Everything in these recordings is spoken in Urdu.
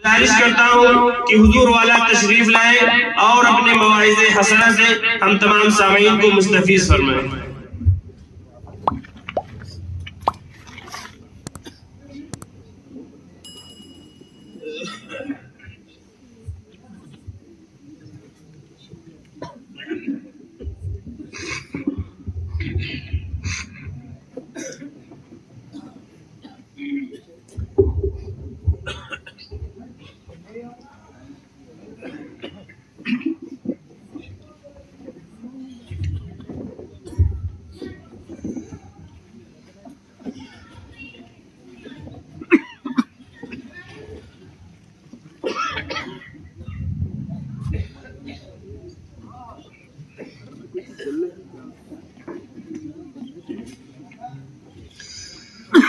گزارش کرتا ہوں کہ حضور والا تشریف لائیں اور اپنے مواعظ حسنہ سے ہم تمام سامعین کو مستفیض فرمائیں۔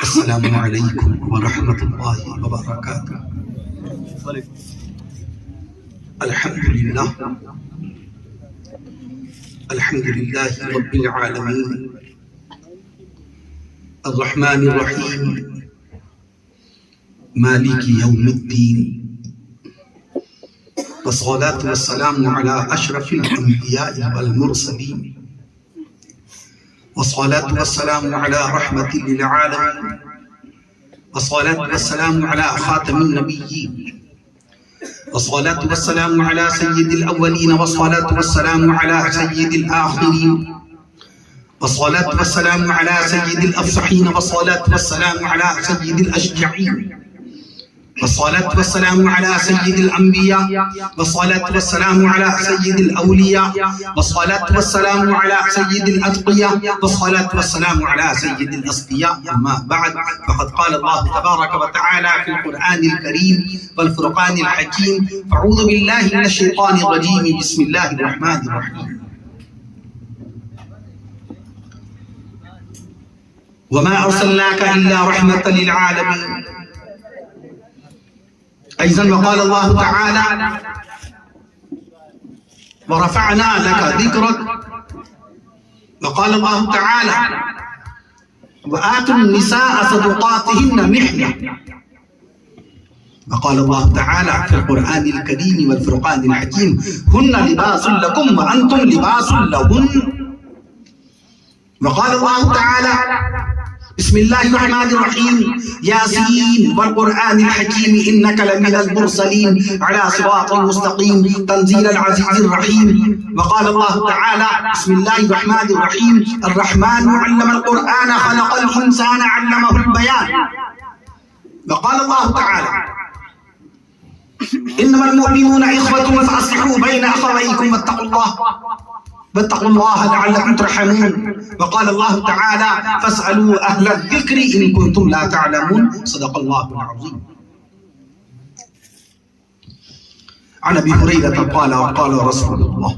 السلام علیکم ورحمۃ اللہ وبرکاتہ۔ الحمدللہ رب العالمین الرحمن الرحیم مالک یوم الدین، والصلاة والسلام علی اشرف الانبیاء والمرسلین، والصلاة والسلام على رحمة للعالمين، والصلاة والسلام على خاتم النبيين، والصلاة والسلام على سيد الأولين، والصلاة والسلام على سيد الآخرين، والصلاة والسلام على سيد الأفصحين، والصلاة والسلام على سيد الأشجعين، والصلاة والسلام على سيد الأنبياء، والصلاة والسلام على سيد الأولياء، والصلاة والسلام على سيد الأتقياء، والصلاة والسلام على سيد الأصفياء. أما بعد، فقد قال الله تبارك وتعالى في القرآن الكريم والفرقان الحكيم: أعوذ بالله من الشيطان الرجيم، بسم الله الرحمن الرحيم. وما أرسلناك إلا رحمة للعالمين. أيضا وقال الله تعالى: ورفعنا لك ذكرك. وقال الله تعالى: وآتوا النساء صدقاتهن نحلة. وقال الله تعالى في القرآن الكريم والفرقان الحكيم: هن لباس لكم وأنتم لباس لهن. وقال الله تعالى: بسم الله الرحمن الرحيم: ياسين والقرآن الحكيم إنك لمن المرسلين على صراط مستقيم تنزيل العزيز الرحيم. وقال الله تعالى: بسم الله الرحمن الرحيم: الرحمن علم القرآن خلق الإنسان علمه البيان. وقال الله تعالى: إنما المؤمنون إخوة فأصلحوا بين أخويكم واتقوا الله لعلكم ترحمون. وقال الله تعالى: فاسألوا أهل الذكر إن كنتم لا تعلمون. صدق الله العظيم. عن أبي هريرة قال: وقال رسول الله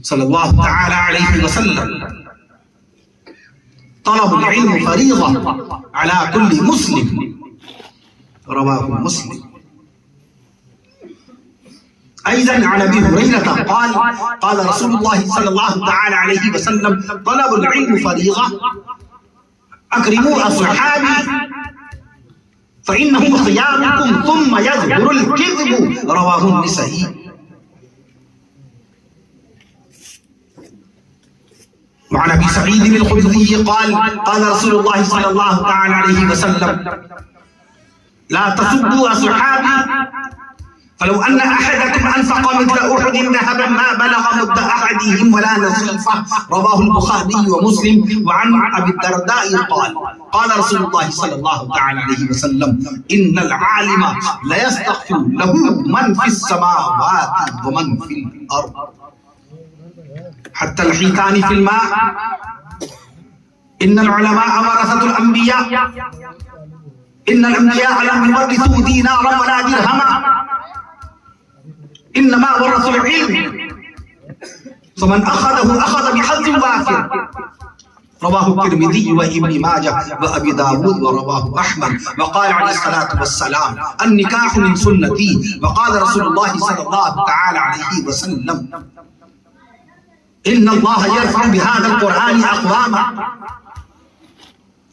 صلى الله تعالى عليه وسلم: طلب العلم فريضة على كل مسلم. رواه مسلم. أيضا عن أبي هريرة قال: قال رسول الله صلى الله تعالى عليه وسلم: طلب العلم فريضة، أكرموا أصحابي فإنهم خياركم ثم يظهر الكذب. رواه النسائي. وعن أبي سعيد الخدري قال: قال رسول الله صلى الله تعالى عليه وسلم: لا تسبوا أصحابي فلو أن أحدكم أنفق مثل أحد ذهبا ما بلغ مد أحدهم ولا نصيفه. رواه البخاري ومسلم. وعن أبي الدرداء قال: قال رسول الله صلى الله تعالى عليه وسلم: إن العالم لا يستغفر له من في السماوات ومن في الأرض حتى الحيتان في الماء. إن العلماء ورثة الأنبياء. إن الأنبياء لم يورثوا دينارا ولا درهما، إنما ورثوا العلم، فمن أخذه أخذ بحظ وافر. رواه الترمذي وابن ماجه وأبي داود ورواه أحمد. وقال عليه الصلاة والسلام: النكاح من سنتي. وقال رسول الله صلى الله تعالى عليه وسلم: إن الله يرفع بهذا القرآن أقواما.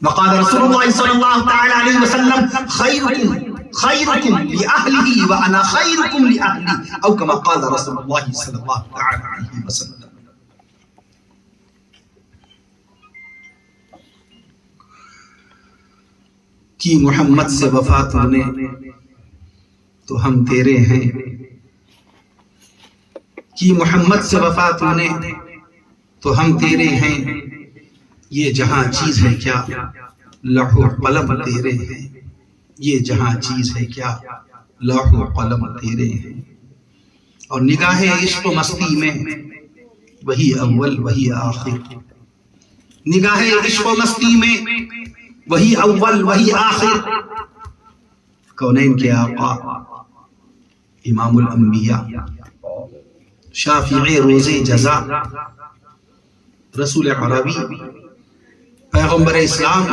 وقال رسول الله صلى الله تعالى عليه وسلم: خيركم خیرکم لأہلہ وانا خیرکم لأہلی او کما قال رسول اللہ صلی اللہ علیہ وسلم۔ کی محمد سے وفا تو نے تو ہم تیرے ہیں، کی محمد سے وفا تو نے تو ہم تیرے ہیں، یہ جہاں چیز ہے کیا لوح و قلم تیرے ہیں، یہ جہاں چیز ہے کیا لوح و قلم تیرے ہیں۔ اور نگاہ عشق و مستی میں وہی اول وہی آخر، نگاہ عشق و مستی میں وہی اول وہی آخر، کونین کے آقا امام الانبیاء شافع روز جزا رسول عربی پیغمبر اسلام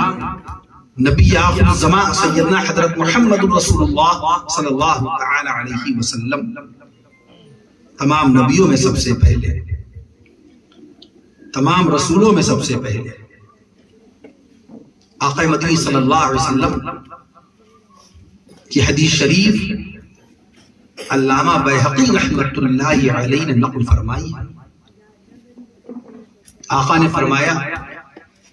نبی آخر الزمان سیدنا حضرت محمد رسول اللہ صلی اللہ تعالی علیہ وسلم، تمام نبیوں میں سب سے پہلے، تمام رسولوں میں سب سے پہلے، آقا مدنی صلی اللہ علیہ وسلم کی حدیث شریف علامہ بیہقی رحمۃ اللہ علیہ نے نقل فرمائی۔ آقا نے فرمایا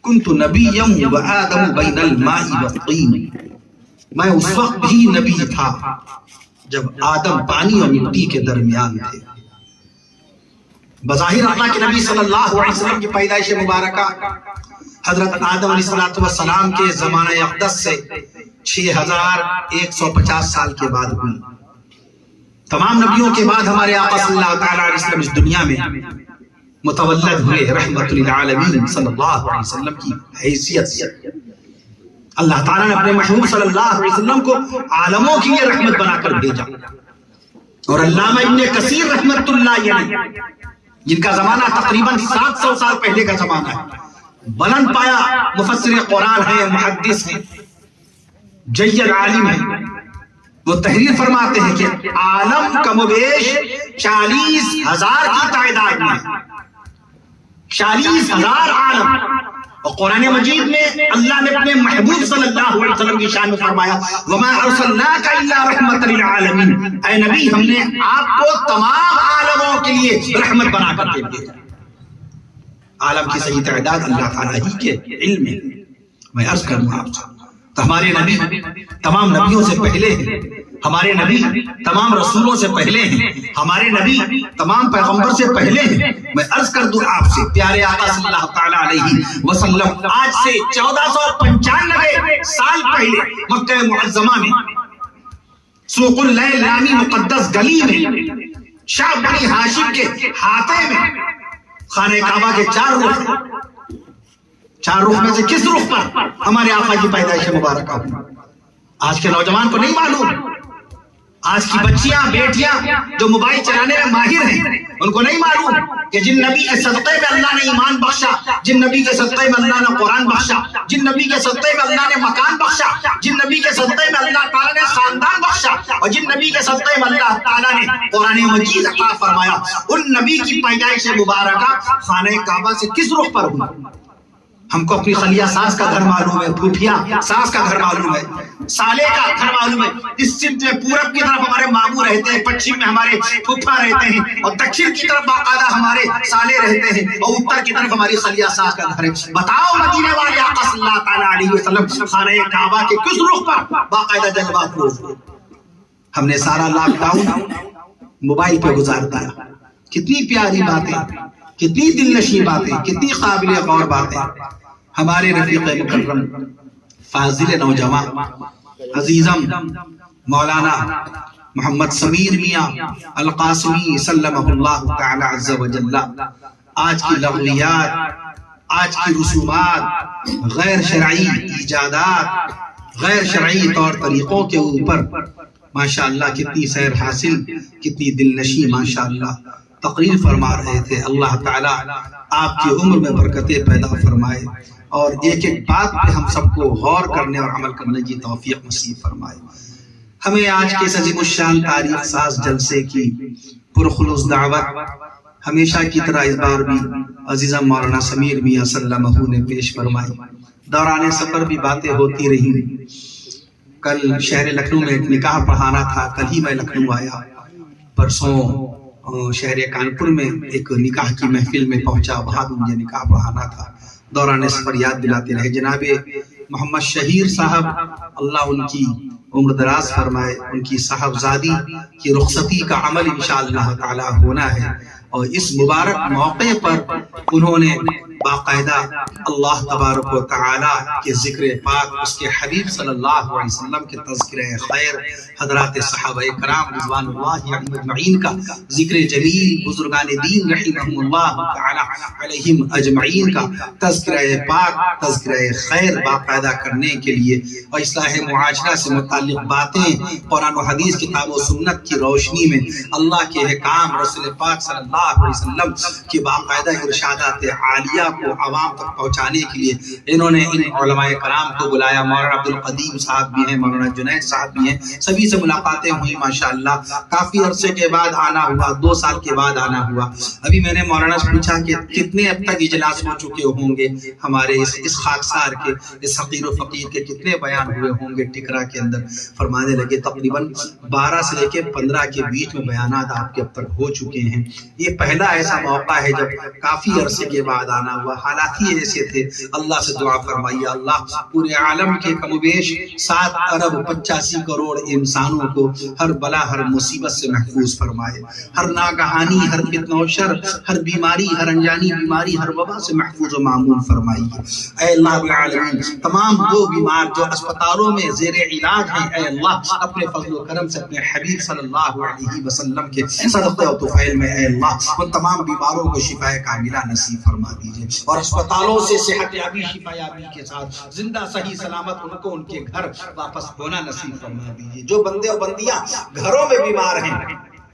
کنت نبیا وآدم بین الماء والطین، میں اس وقت بھی نبی تھا جب آدم پانی اور مٹی کے درمیان تھے۔ بظاہر اللہ کے نبی صلی اللہ علیہ وسلم کی پیدائش مبارکہ حضرت آدم علیہ السلام کے زمانہ اقدس سے 6150 سال کے بعد ہوئی۔ تمام نبیوں کے بعد ہمارے آقا صلی اللہ تعالی علیہ وسلم اس دنیا میں متولد ہوئے رحمت للعالمین صلی اللہ علیہ وسلم کی حیثیت سے۔ اللہ تعالیٰ نے اپنے محبوب صلی اللہ علیہ وسلم کو عالموں کے لیے رحمت بنا کر بھیجا۔ اور علامہ ابن کثیر رحمت اللہ علیہ جن کا زمانہ تقریباً 700 سال پہلے کا زمانہ ہے، بلند پایا مفسر قرآن ہے، محدث ہے، جید عالم ہے، وہ تحریر فرماتے ہیں کہ عالم کم و بیش 40,000 کی تعداد میں، 40,000 عالم۔ اور قرآن مجید میں اللہ نے اپنے محبوب صلی اللہ علیہ وسلم کی شان میں فرمایا وَمَا أَرْسَلْنَاكَ إِلَّا رَحْمَةً لِلْعَالَمِينَ، اے نبی ہم نے آپ کو تمام عالموں کے لیے رحمت بنا کر کے بھیجا۔ عالم کی صحیح تعداد اللہ تعالیٰ ہی کے علم میں۔ میں عرض کروں آپ سے تو ہمارے نبی تمام نبیوں سے پہلے ہیں، ہمارے نبی تمام رسولوں سے پہلے ہیں، ہمارے نبی تمام پیغمبر سے پہلے ہیں۔ میں عرض کر دوں آپ سے پیارے آقا صلی اللہ تعالی علیہ وسلم آج سے 1495 سال پہلے مکہ معظمہ میں سوق اللیل نامی مقدس گلی میں شاہ بنی ہاشم کے ہاتھے میں خانہ کعبہ کے 4 رخ، 4 رخ میں سے کس رخ پر ہمارے آقا کی پیدائش مبارکہ ہوئی؟ آج کے نوجوان کو نہیں معلوم، آج کی بچیاں بیٹیاں جو موبائل چلانے میں ماہر ہیں ان کو نہیں معلوم کہ جن نبی کے صدقے میں اللہ نے ایمان بخشا، جن نبی کے صدقے میں اللہ نے قرآن بخشا، جن نبی کے صدقے میں اللہ نے مکان بخشا، جن نبی کے صدقے میں اللہ تعالیٰ نے خاندان بخشا، اور جن نبی کے صدقے میں اللہ تعالیٰ نے قرآن مجید عطا فرمایا، ان نبی کی پیدائش مبارکہ خانہ کعبہ سے کس رخ پر ہوئی؟ ہم کو اپنی خلیہ ساس کا گھر معلوم ہے، پھوپھیا ساس کا گھر معلوم ہے، سالے کا گھر معلوم ہے۔ اس سمت میں پورب کی طرف ہمارے ماموں رہتے ہیں، پچھم میں ہمارے پھوپھا رہتے ہیں، اور دکشن کی طرف باقاعدہ ہمارے سالے رہتے ہیں، اور اتر کی طرف ہماری خلیہ ساس کا گھر ہے۔ بتاؤ مدینے والے آقا صلی اللہ تعالی علیہ وسلم خانہ کعبہ کے کس رخ پر باقاعدہ جلوہ افروز ہوئے؟ ہم نے سارا لاک ڈاؤن موبائل پہ گزار دیا۔ کتنی پیاری باتیں، کتنی دل نشیں باتیں، کتنی قابل غور باتیں ہمارے رفیق مکرم فاضل نوجوان عزیزم مولانا محمد سمیر میاں القاسمی سلمہ اللہ تعالی عز و جل آج کی لغویات، آج کی رسومات، غیر شرعی ایجادات، غیر شرعی طور طریقوں کے اوپر ماشاءاللہ کتنی سیر حاصل، کتنی دل نشیں ماشاءاللہ تقریر فرما رہے تھے۔ اللہ تعالیٰ آپ کی عمر میں برکتیں پیدا فرمائے اور ایک ایک بات پہ ہم سب کو غور کرنے اور عمل کرنے کی توفیق نصیب فرمائے۔ ہمیں آج کے عظیم الشان تاریخ ساز جلسے کی پرخلوص دعوت ہمیشہ کی طرح اس بار بھی عزیزم مولانا سمیر میاں سلمہ نے پیش فرمائی۔ دوران سفر بھی باتیں ہوتی رہی، کل شہر لکھنؤ میں ایک نکاح پڑھانا تھا، کل ہی میں لکھنؤ آیا، پرسوں شہر کانپور میں ایک نکاح کی محفل میں پہنچا، وہاں بھی مجھے نکاح پڑھانا تھا۔ دوران سفر یاد دلاتے رہے جناب محمد شہیر صاحب، اللہ ان کی عمر دراز فرمائے، ان کی صاحبزادی کی رخصتی کا عمل انشاءاللہ تعالی ہونا ہے، اور اس مبارک موقع پر انہوں نے باقاعدہ اللہ تبارک و تعالی کے ذکر پاک، اس کے حبیب صلی اللہ علیہ وسلم کے تذکرہ خیر، حضرات صحابہ کرام رضوان اللہ اجمعین کا ذکر جلیل، بزرگان دین رحمہم اللہ تعالی علیہم اجمعین کا تذکرہ پاک، تذکرہ خیر باقاعدہ کرنے کے لیے، اور اصلاح معاشرہ سے متعلق باتیں قرآن و حدیث، کتاب و سنت کی روشنی میں اللہ کے احکام، رسول پاک صلی اللہ علیہ وسلم کی باقاعدہ ارشادات عالیہ کو عوام تک پہنچانے کے لیے انہوں نے ان علماء کرام کو بلایا۔ مولانا عبد القدیم صاحب بھی ہیں، مولانا جنید صاحب بھی ہیں، سبھی سے ملاقاتیں ہوئی ماشاءاللہ، کافی عرصے کے بعد آنا ہوا، 2 سال کے بعد آنا ہوا۔ ابھی میں نے مولانا سے پوچھا کہ کتنے اب تک اجلاس ہو چکے ہوں گے ہمارے اس خاکسار کے، اس حقیر و فقیر کے کتنے بیان ہوئے ہوں گے ٹکرا کے اندر؟ فرمانے لگے تقریباً 12 سے لے کے 15 کے بیچ میں بیانات آپ کے اب تک ہو چکے ہیں۔ یہ پہلا ایسا موقع ہے جب کافی عرصے کے بعد آنا ہوا، حالات ہی ایسے تھے۔ اللہ سے دعا فرمائیے اللہ پورے عالم کے کم و بیش 7 ارب 85 کروڑ انسانوں کو ہر بلا، ہر مصیبت سے محفوظ فرمائے، ہر ناگہانی، ہر فتنہ و شر، ہر بیماری، ہر انجانی بیماری، ہر وبا سے محفوظ و معمون فرمائیے۔ اے اللہ العالمین، تمام وہ بیمار جو اسپتالوں میں زیر علاج ہیں، اے اللہ اپنے فضل و کرم سے اپنے حبیب صلی اللہ علیہ وسلم کے صدقہ و طفیل میں اے اللہ ان تمام بیماروں کو شفا کاملہ نصیب فرما دیجئے، اور اسپتالوں سے صحت یابی، شفا یابی کے ساتھ زندہ صحیح سلامت ان کو ان کے گھر واپس ہونا نصیب فرما دیجئے۔ جو بندے اور بندیاں گھروں میں بیمار ہیں،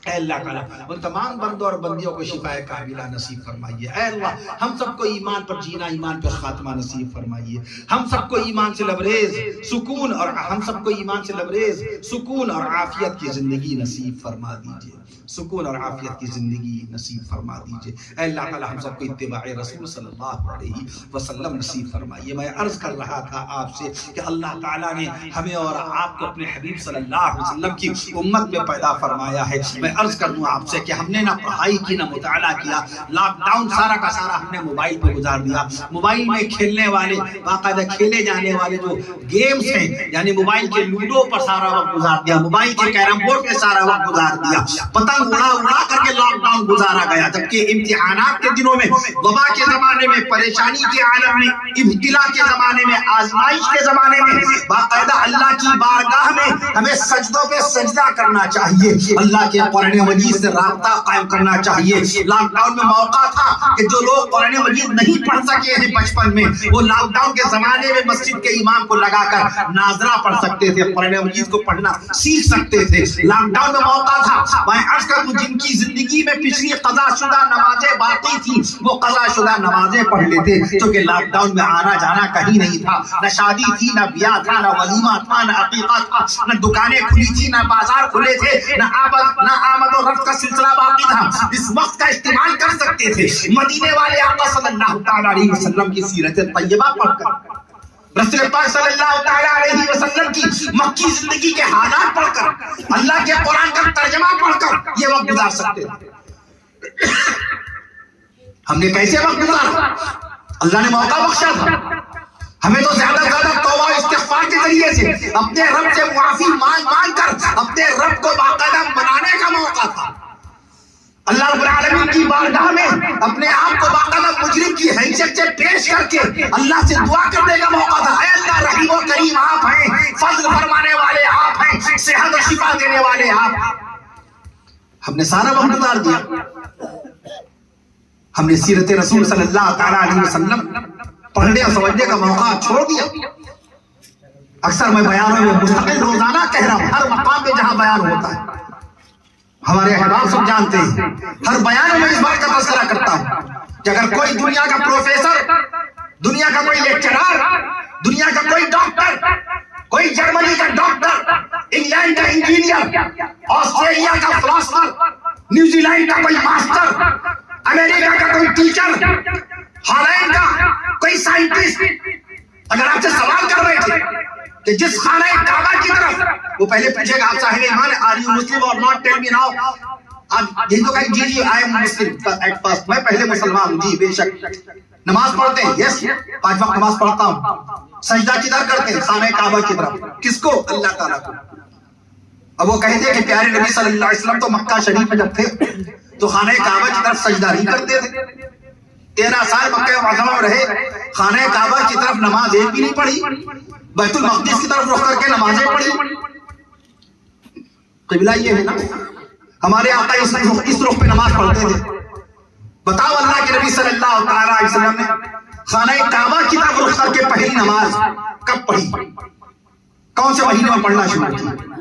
اے اللہ تعالیٰ ان تمام بندوں اور بندیوں کو شفا کاملہ نصیب فرمائیے۔ اے اللہ ہم سب کو ایمان پر جینا، ایمان پر خاتمہ نصیب فرمائیے۔ ہم سب کو ایمان سے لبریز سکون، اور ہم سب کو ایمان سے لبریز سکون اور عافیت کی زندگی نصیب فرما دیجئے، سکون اور عافیت کی زندگی نصیب فرما دیجئے۔ اے اللہ تعالیٰ ہم سب کو اتباع رسول صلی اللہ علیہ وسلم نصیب فرمائیے۔ میں عرض کر رہا تھا آپ سے کہ اللہ تعالیٰ نے ہمیں اور آپ کو اپنے حبیب صلی اللہ علیہ وسلم کی امت میں پیدا فرمایا ہے۔ میں عرض کر دوں آپ سے کہ ہم نے نہ پڑھائی کی، نہ مطالعہ کیا، لاک ڈاؤن سارا کا سارا ہم نے موبائل پہ گزار دیا۔ موبائل میں کھیلنے والے، باقاعدہ کھیلے جانے والے جو گیمز ہیں، یعنی موبائل کے لوڈو پر سارا وقت گزار دیا، موبائل کے کیرم بورڈ پہ سارا وقت گزار دیا، پتنگ اڑا اڑا کر کے لاک ڈاؤن گزارا گیا۔ جبکہ امتحانات کے دنوں میں، وبا کے زمانے میں، پریشانی کے عالم میں، ابتلا کے زمانے میں، آزمائش کے زمانے میں باقاعدہ اللہ کی بارگاہ میں ہمیں سجدوں پہ سجدہ کرنا چاہیے، اللہ کے قرآن مجید سے رابطہ قائم کرنا چاہیے۔ لاک ڈاؤن میں موقع تھا کہ جو لوگ قرآن مجید نہیں پڑھ سکے ہیں بچپن میں، وہ لاک ڈاؤن کے زمانے میں مسجد کے امام کو لگا کر ناظرہ پڑھ سکتے تھے، قرآن مجید کو پڑھنا سیکھ سکتے تھے۔ لاک ڈاؤن میں موقع تھا، میں عرض کروں جن کی زندگی میں پچھلی قضا شدہ نمازیں باقی تھی، وہ قضا شدہ نمازیں پڑھ لیتے، کیونکہ لاک ڈاؤن میں آنا جانا کہیں نہیں تھا، نہ شادی تھی، نہ بیاہ تھا، نہ ولیمہ تھا، نہ عقیقہ تھا، نہ دکانیں کھلی تھی، نہ بازار کھلے تھے، نہ آمد و رفت کا سلسلہ باقی تھا۔ اس وقت کا استعمال کر سکتے تھے مدینے والے آقا صلی اللہ تعالیٰ علیہ وسلم کی سیرت طیبہ پڑھ کر، رسول پاک صلی اللہ تعالیٰ علیہ وسلم کی مکی زندگی کے حالات پڑھ کر، اللہ کے قرآن کا ترجمہ پڑھ کر یہ وقت گزار سکتے تھے۔ ہم نے کیسے وقت گزارا؟ اللہ نے موقع بخشا تھا ہمیں، تو زیادہ زیادہ توبہ استغفار کے ذریعے سے اپنے رب سے معافی مانگ کر اپنے رب کو باقاعدہ منانے کا موقع تھا۔ اللہ رب العالمین کی بارگاہ میں اپنے آپ کو باقاعدہ مجرم کی حیثیت سے پیش کر کے اللہ سے دعا کرنے کا موقع تھا۔ اے اللہ رحیم و کریم آپ ہیں، فضل فرمانے والے آپ ہیں، صحت و شفا دینے والے آپ۔ ہم نے سارا وقت گزار دیا، ہم نے سیرت رسول صلی اللہ تعالیٰ علیہ وسلم پڑھنے اور سمجھنے کا موقع چھوڑ دیا۔ اکثر میں بیانوں میں مستقل روزانہ کہہ رہا ہوں، ہر مقام پہ جہاں بیان ہوتا ہے، ہمارے احباب سب جانتے ہیں، ہر بیان میں اس بات کا تذکرہ کرتا ہوں کہ اگر کوئی دنیا کا پروفیسر، دنیا کا کوئی لیکچرر، دنیا کا کوئی ڈاکٹر، کوئی جرمنی کا ڈاکٹر، انگلینڈ کا انجینئر، آسٹریلیا کا فلاسفر، نیوزی لینڈ کا کوئی ماسٹر، امریکہ کا کوئی ٹیچر، ہالینڈ کا کوئی سائنٹسٹ اگر آپ سے سوال کر رہے تھے کہ جس خانہ کعبہ کی طرف، وہ پہلے پوچھے گا آپ صاحب ایمان آر یو مسلم اور ناٹ، ٹیل می ناؤ. آپ یہی تو کہیں جی جی I am Muslim at first, میں پہلے مسلمان ہوں. جی بے شک. نماز پڑھتے ہیں؟ یس 5 وقت نماز پڑھتا ہوں. سجدہ کدھر کرتے ہیں؟ خانہ کعبہ کی طرف. کس کو؟ اللہ تعالیٰ کو. اب وہ کہتے ہیں کہ پیارے نبی صلی اللہ علیہ وسلم تو مکہ شریف میں جب تھے تو خانہ کعبہ کی طرف سجدہ نہیں کرتے تھے. 13 سال مکہ معظمہ میں رہے، خانہ کعبہ کی طرف نماز ایک بھی نہیں پڑھی، بیت المقدس کی طرف رخ کر کے نمازیں پڑھی. قبلہ یہ ہے نا. ہمارے آقا اس رخ پہ نماز پڑھتے تھے. بتاؤ اللہ کے نبی صلی اللہ تعالی علیہ وسلم نے خانہ کعبہ کی طرف رخ کر کے پہلی نماز کب پڑھی؟ کون سے مہینے میں پڑھنا شروع کی؟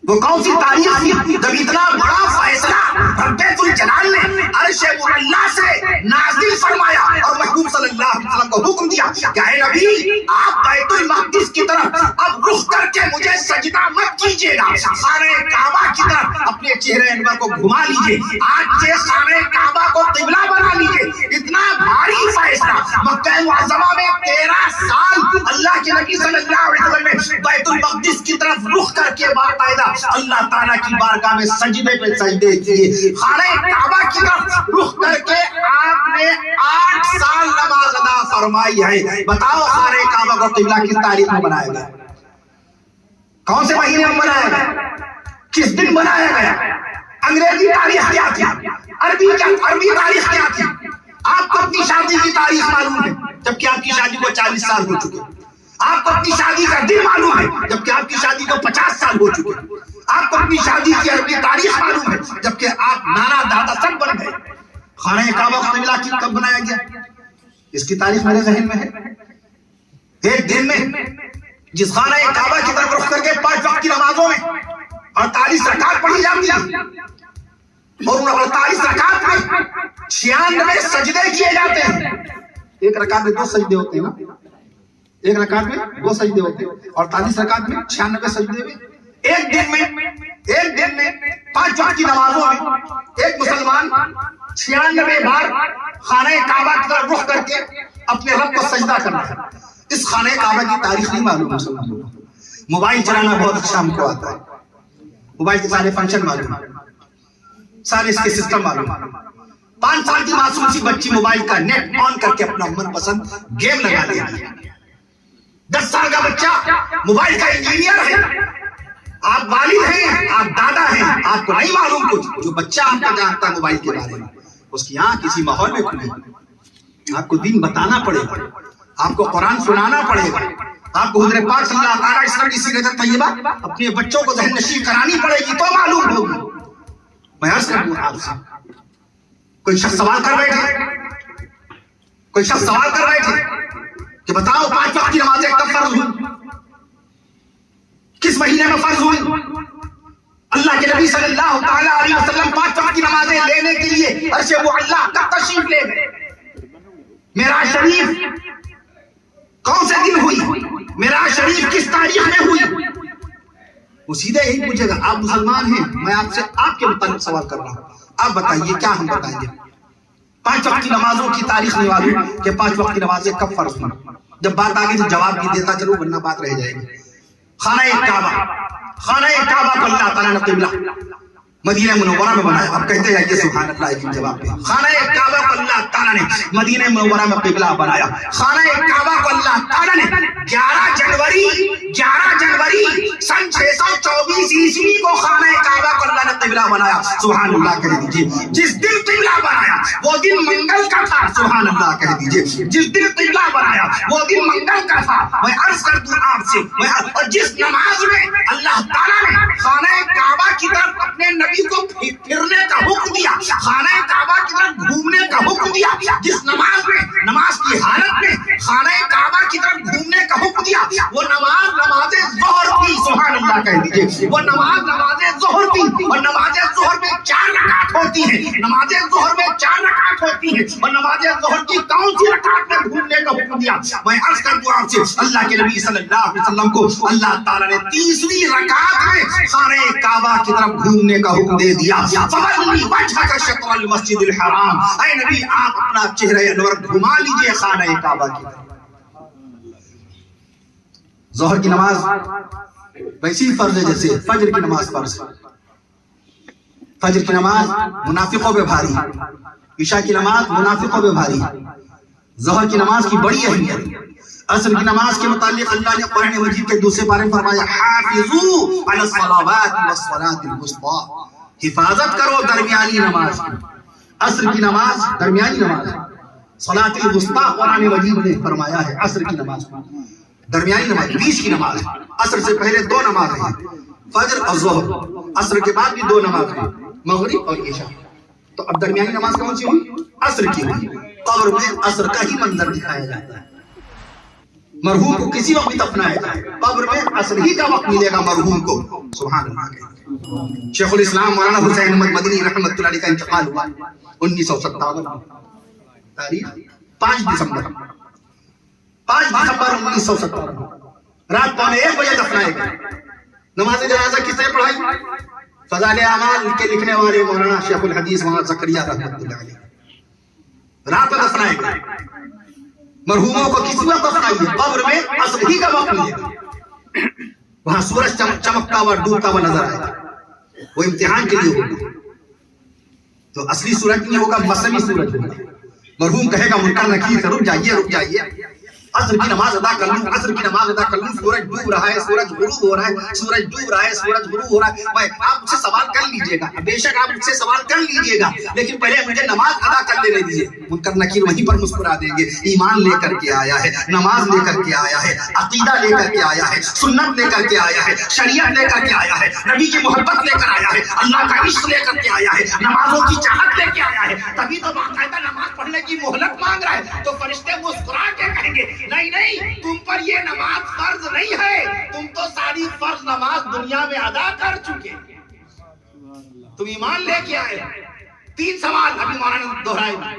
وہ کون سی تاریخ تھی جب اتنا بڑا فیصلہ رب الجلال نے عرش معلیٰ سے نازل فرمایا اور محبوب صلی اللہ علیہ وسلم کو حکم دیا کہ اے نبی آپ بیت المقدس کی طرف اب رخ کر کے مجھے سجدہ مت کیجیے گا، خانہ کعبہ کی طرف اپنے چہرے انور کو گھما لیجیے، آج سے خانہ کعبہ کو قبلہ بنا لیجیے. اتنا بھاری فیصلہ مکہ معظمہ میں 13 سال اللہ کے نبی صلی اللہ علیہ وسلم نے بیت المقدس کی طرف رخ کر کے باقاعدہ اللہ تعالیٰ کی بارگاہ میں سجدے پہ سجدے کیے. خانہ کعبہ کی طرف رخ کر کے آپ نے 8 سال نماز ادا فرمائی ہے. بتاؤ خانہ کعبہ کو قبلہ کس تاریخ میں بنایا گیا؟ کون سے مہینے میں بنایا گیا؟ کس دن بنایا گیا؟ انگریزی تاریخ کیا تھی؟ عربی تاریخ کیا تھی؟ آپ کو اپنی شادی کی تاریخ معلوم ہے جبکہ آپ کی شادی کو 40 سال ہو چکے. آپ کو اپنی شادی کا دن معلوم ہے جبکہ آپ کی شادی کو 50 سال ہو چکے. آپ کو اپنی شادی کی عربی تاریخ معلوم ہے جبکہ آپ نانا دادا سب بن گئے. خانہ کعبہ کو قبلہ کب بنایا گیا؟ اس کی تاریخ میرے ذہن میں ہے. ایک دن میں جس خانہ کعبہ کی طرف رخ کر کے 5 وقت کی نمازوں میں 48 رکعت پڑھی جاتی ہے اور ان 48 رکعت میں 96 سجدے کیے جاتے ہیں. ایک رکعت میں 2 سجدے ہوتے ہیں نا، ایک رکعت میں 2 سجدے ہوتے ہیں اور 48 رکعت میں 96 سجدے میں. ایک دن میں 5 وقت کی نمازوں میں ایک مسلمان 96 بار خانہ کعبہ کی طرف رخ کر کے اپنے رب کو سجدہ کرنا ہے. اس خانہ کعبہ کی تاریخ نہیں معلوم مسلمانوں کو. موبائل چلانا بہت اچھا ہم کو آتا ہے، موبائل کے سارے فنکشن معلوم، سارے اس کے سسٹم معلوم. 5 سال کی معصوم سی بچی موبائل کا نیٹ آن کر کے اپنا من پسند گیم لگا لیا. 10 سال کا بچہ موبائل کا انجینئر ہے. آپ والد ہیں، آپ دادا ہیں، آپ کو نہیں معلوم کچھ. جو بچہ آپ کا جانتا ہے موبائل کے بارے میں، اس کی آنکھ کسی ماحول میں کھلی. آپ کو دین بتانا پڑے گا، آپ کو قرآن سنانا پڑے گا، آپ کو حضور پاک صلی اللہ علیہ وسلم کی سیرت طیبہ اپنے بچوں کو ذہن نشین کرانی پڑے گی تو معلوم ہوگی. میں عرض کروں آپ سے، کوئی شخص سوال کر بیٹھے کہ بتاؤ 5 وقت کی نمازیں کب فرض ہوئی؟ کس مہینے میں فرض ہوئی؟ اللہ کے نبی صلی اللہ تعالی علیہ وسلم 5 وقت کی نمازیں لینے کے لیے عرش معلیٰ کب تشریف لے گئے؟ معراج شریف کون سے دن ہوئی؟ معراج شریف کس تاریخ میں ہوئی؟ وہ سیدھے یہی پوچھے گا. آپ مسلمان ہیں، میں آپ سے آپ کے متعلق سوال کر رہا ہوں، آپ بتائیے کیا ہم بتائیں گے؟ 5 وقت کی نمازوں کی تاریخ نہیں معلوم کہ 5 وقت کی نمازیں کب فرض ہوئی. جب بات آگے تو جواب بھی دیتا چلو ورنہ بات رہ جائے گی. خانہ کعبہ کو اللہ تعالیٰ نے قبلہ مدینہ منورہ میں بنایا. اب کہتے ہیں کہ سبحان اللہ کے جواب پہ خانہ کعبہ کو اللہ تعالیٰ نے مدینہ منورہ میں قبلہ بنایا. خانہ کعبہ کو اللہ تعالیٰ نے 11 جنوری سن 624 عیسوی کو خانہ کعبہ کو اللہ نے قبلہ بنایا. سبحان اللہ کہہ دیجیے. جس دن قبلہ بنایا وہ دن منگل کا تھا. سبحان اللہ کہہ دیجیے. جس دن قبلہ بنایا وہ دن منگل کا تھا. میں عرض کر دوں آپ سے، اور جس نماز میں اللہ تعالیٰ نے خانہ کعبہ کی طرف اپنے نبی کو پھرنے کا حکم دیا، خانہ کعبہ کی طرف گھومنے کا حکم دیا، جس نماز کی حالت میں خانہ کعبہ کی طرف گھومنے کا حکم دیا، وہ نماز ظہر تھی. سبحان اللہ کہہ دیجیے. وہ نماز ظہر تھی اور نماز ظہر میں 4 رکعت ہوتی ہے. نماز ظہر میں 4 رکعت ہوتی ہے اور نماز ظہر کی کون سی رکعت میں گھومنے کا حکم دیا؟ میں عرض کر دوں آپ سے، اللہ کے نبی صلی اللہ علیہ وسلم کو اللہ تعالیٰ نے 30ویں رکعت میں خانہ کعبہ کی طرف گھومنے کا حکم دے دیا. فَوَلِّ وَجْهَكَ شَطْرَ الْمَسْجِدِ الْحَرَامِ. اے نبی آپ اپنا چہرہ انور گھما لیجئے خانہ کعبہ کی طرف. ظہر کی نماز ویسی ہی فرض ہے جیسے فجر کی نماز فرض ہے. فجر کی نماز منافقوں پہ بھاری، عشاء کی نماز منافقوں پہ بھاری، ظہر کی نماز کی بڑی اہمیت. عصر کی نماز کے متعلق اللہ نے قرآن مجید کے دوسرے پارے میں فرمایا حافظوا علی الصلوات والصلاۃ الوسطی، حفاظت کرو درمیانی نماز کی. عصر کی نماز درمیانی نماز، صلاۃ الوسطی قرآن مجید نے فرمایا ہے عصر کی نماز درمیانی نماز، بیچ کی نماز. عصر سے پہلے دو نماز ہیں، فجر اور ظہر. عصر کے بعد بھی دو نماز ہیں، مغرب اور عشاء. تو اب درمیانی نماز کون سی ہوئی؟ عصر کی ہوئی. قبر میں عصر کا ہی منظر دکھایا جاتا ہے. مرحوم کو کسی وقت بھی دفنایا جائے، قبر میں عصر ہی کا وقت ملے گا مرحوم کو. سبحان اللہ. شیخ الاسلام مولانا حسین احمد مدنی رحمۃ اللہ علیہ کا انتقال ہوا 1957 میں. تاریخ 5 دسمبر 1970 رات 1:15 بجے دفنائے گئے. نماز جنازہ کس نے پڑھائی؟ فضائل اعمال کے لکھنے والے مولانا شیخ الحدیث مولانا زکریا رحمۃ اللہ علیہ. رات میں دفنائے گئے. مرحوموں کو کسی وقت دفنائیے، قبر میں عصر ہی کا وقت ملے گا. وہاں سورج چمکتا ہوا ڈوبتا ہوا نظر آئے گا. وہ امتحان کے لیے ہوگا. تو اصلی سورج نہیں ہوگا، مصنوعی سورج ہوگا. مرحوم کہے گا منکر نکیر سے رک جائیے عصر کی نماز ادا کر لوں، عصر کی نماز ادا کر لوں. سورج ڈوب رہا ہے، سورج غروب ہو رہا ہے، سورج ڈوب رہا ہے، سورج غروب ہو رہا ہے. آپ مجھ سے سوال کر لیجئے گا، بے شک آپ مجھ سے سوال کر لیجئے گا، لیکن پہلے مجھے نماز ادا کر لینے دیجئے. منکر نکیر وہیں پر مسکرا دیں گے. ایمان لے کر کے آیا ہے، نماز لے کر کے آیا ہے، عقیدہ لے کر کے آیا ہے، سنت لے کر کے آیا ہے، شریعت لے کر کے آیا ہے، نبی کی محبت لے کر آیا ہے، اللہ کا عشق لے کر کے آیا ہے، نمازوں کی چاہت لے کے آیا ہے. تبھی تو باقاعدہ نماز پڑھنے کی مہلت مانگ رہا ہے. تو فرشتے مسکرا کے کہیں گے نہیں، تم پر یہ نماز فرض نہیں ہے، تم تو ساری فرض نماز دنیا میں ادا کر چکے، تم ایمان لے کے آئے. 3 سوال ابھی مولانا نے دہرائے.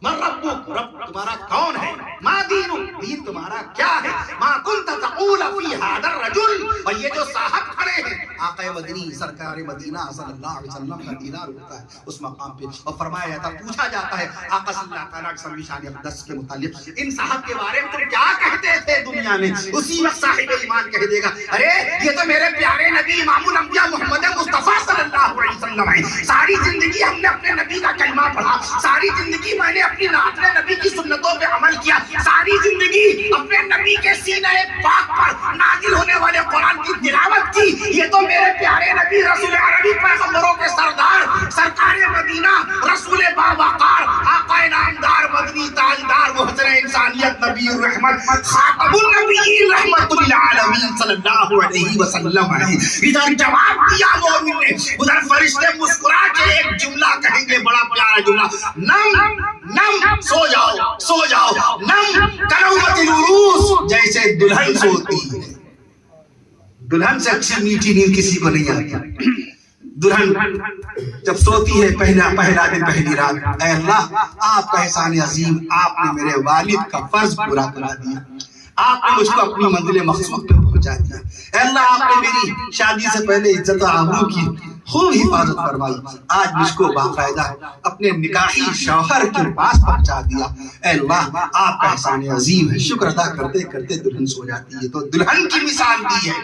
من ربک، رب تمہارا کون ہے؟ ما دینک، دین تمہارا کیا ہے؟ ما کنت تقول فی ھذا الرجل، اور یہ جو صاحب کھڑے ہیں آقا مدنی سرکار مدینہ صلی اللہ علیہ وسلم کا دیدار ہوتا ہے اس مقام پہ، اور فرمایا جاتا پوچھا جاتا ہے آقا صلی اللہ علیہ وسلم شان اقدس کے متعلق ان صاحب کے بارے میں تم کیا کہتے تھے دنیا میں؟ اسی وقت صاحب ایمان کہہ دے گا ارے یہ تو میرے پیارے نبی امام الانبیاء محمد مصطفیٰ صلی اللہ علیہ وسلم ہے. ساری زندگی ہم نے اپنے نبی کا کلمہ پڑھا، ساری زندگی میں نے اپنی نعت نبی کی سنتوں پہ عمل کیا، ساری زندگی اپنے نبی کے سینہ پاک پر نازل ہونے والے قرآن کی تلاوت کی. یہ تو میرے پیارے نبی رسول عربی پیغمبروں کے سردار سرکار مدینہ رسول باوقار آقا نامدار مدنی تاجدار محسن انسانیت نبی الرحمت خاتم النبیین رحمت للعالمین صلی اللہ علیہ وسلم ہے. ادھر جواب دیا مومن نے، ادھر فرشتے مسکرا کے ایک جملہ کہیں گے، بڑا پیارا جملہ. نم سو جاؤ نم کنومت العروس، جیسے دلہن سوتی ہے. دلہن سے اچھی میٹھی نیند کسی کو نہیں آتی. دلہن جب سوتی ہے پہلا دن پہلی رات، اے اللہ آپ کا احسان عظیم، آپ نے میرے والد کا فرض پورا کرا دیا، آپ نے مجھ کو اپنی منزل مقصود پہ پہنچا دیا. اے اللہ آپ نے میری شادی سے پہلے عزت و آبرو کی خوب حفاظت فرمائی، آج مجھ کو باقاعدہ اپنے نکاحی شوہر کے پاس پہنچا دیا. اے اللہ آپ کا احسان عظیم ہے. شکر ادا کرتے کرتے دلہن سو جاتی ہے. تو دلہن کی مثال دی ہے.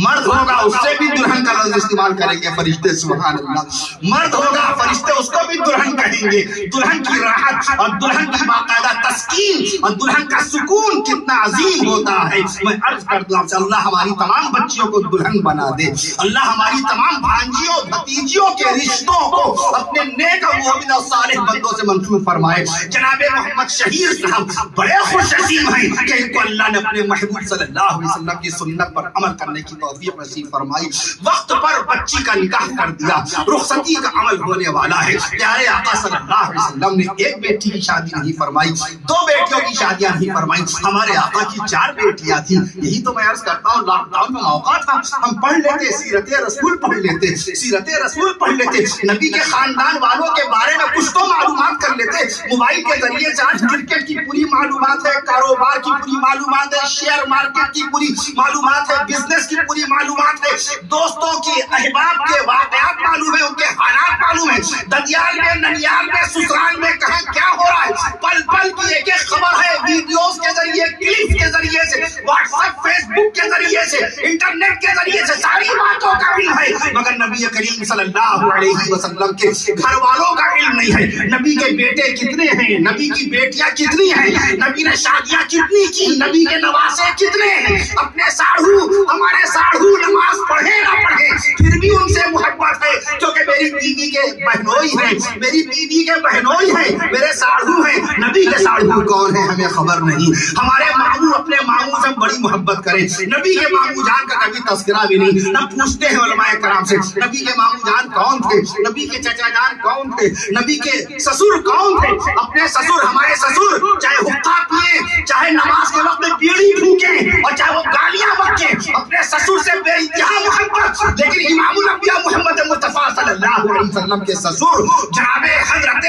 مرد ہوگا اس سے بھی دلہن کا لفظ استعمال کریں گے فرشتے، سبحان اللہ. مرد ہوگا فرشتے اس کو بھی دلہن کہیں گے. دلہن کی راحت اور دلہن کی باقاعدہ تسکین اور دلہن کا سکون کتنا عظیم ہوتا ہے. میں عرض کر دوں اللہ ہماری تمام بچیوں کو دلہن بنا دے. اللہ ہماری تمام بھانجیوں بھتیجیوں کے رشتوں کو اپنے نیک و مومن اور صالح بندوں سے منسوب فرمائے. جناب محمد شہیر صاحب بڑے خوش نصیب ہیں کہ ان کو اللہ نے اپنے محبوب صلی اللہ علیہ وسلم کی سنت پر عمل کرنے کی توفیق نصیب فرمائی. وقت پر بچی کا نکاح کر دیا، رخصتی کا عمل ہونے والا ہے. پیارے آقا صلی اللہ علیہ وسلم نے ایک بیٹی کی شادی نہیں فرمائی، 2 بیٹیوں کی شادیاں نہیں فرمائی. ہمارے آقا کی 4 بیٹیاں تھیں. یہی تو میں عرض کرتا ہوں لاک ڈاؤن میں موقع تھا، ہم پڑھ لیتے سیرت رسول پڑھ لیتے، سیرت رسول پڑھ لیتے، نبی کے خاندان والوں کے بارے میں کچھ تو معلومات کر لیتے. موبائل کے ذریعے سے آج کرکٹ کی پوری معلومات ہے، کاروبار کی پوری معلومات ہے، شیئر مارکیٹ کی پوری معلومات ہے، بزنس کی پوری معلومات ہے، دوستوں کی احباب کے واقعات معلوم ہے، ان کے حالات معلوم ہے. ددیال میں، ننیال میں، سسرال میں کہاں کیا ہو رہا ہے، پل پل کی ایک ایک خبر ہے. ویڈیوز کے ذریعے، کلپس کے ذریعے سے، واٹس ایپ، فیس بک کے ذریعے سے، انٹرنیٹ کے ذریعے سے ساری باتوں کا علم ہے، مگر نبی کریم صلی اللہ علیہ وسلم کے گھر والوں کا علم نہیں ہے. نبی کے بیٹے کتنے ہیں، نبی کی بیٹیاں کتنی ہیں، نبی نے شادیاں کتنی کی، نبی کے نواسے کتنے ہیں. اپنے ساڑھو، ہمارے ساڑھو نماز پڑھے نہ پڑھے پھر بھی ان سے محبت ہے، کیونکہ میری بیوی کے بہنوئی ہیں، میری بیوی کے بہنوئی ہیں، میرے ساڑھو ہیں. نبی کے ساڑھو کون ہیں ہمیں خبر نہیں. ہمارے ماموں اپنے ماموں سے بڑی محبت کریں، نبی کے ماموں جان کا کبھی تذکرہ بھی نہیں. نہ پوچھتے ہیں علماء کرام سے نبی کے ماموں جان کون تھے، نبی کے چچا جان کون تھے، نبی کے سسر کون تھے. اپنے سسر، ہمارے سسر چاہے حقہ پیے، چاہے نماز کے وقت میں بیڑی پھونکیں، اور چاہے وہ گالیاں بکیں، اپنے سسر سے بے انتہا محبت. لیکن امام الانبیاء محمد مصطفیٰ صلی اللہ علیہ وسلم کے سسر جناب حضرت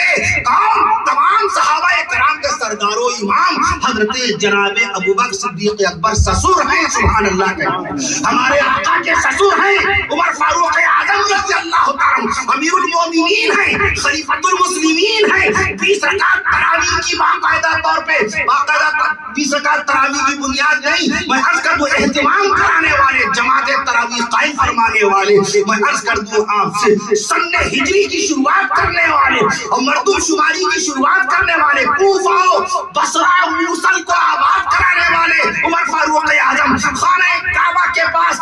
کون، تمام صحابہ کرام کے سردار و امام حضرت جناب ابوبکر صدیق اکبر سسر ہیں. سبحان اللہ کہتے. ہمارے آقا کے سسر ہیں عمر فاروق اعظم رضی اللہ تعالیٰ، امیر المومنین ہیں، خلیفۃ المسلمین ہیں. 20 رکعت تراویح کی باقاعدہ طور پہ، باقاعدہ 20 رکعت تراویح کی بنیاد نہیں، میں عرض کر دوں اہتمام کرانے والے، جماعت تراویح قائم فرمانے والے، میں عرض کر دوں آپ سے سن ہجری کی شروعات کرنے والے اور مردم شماری کی شروعات کرنے والے، کوفہ و بصرہ موصل کو آباد کرانے والے عمر فاروق اعظم، خانہ کعبہ کے پاس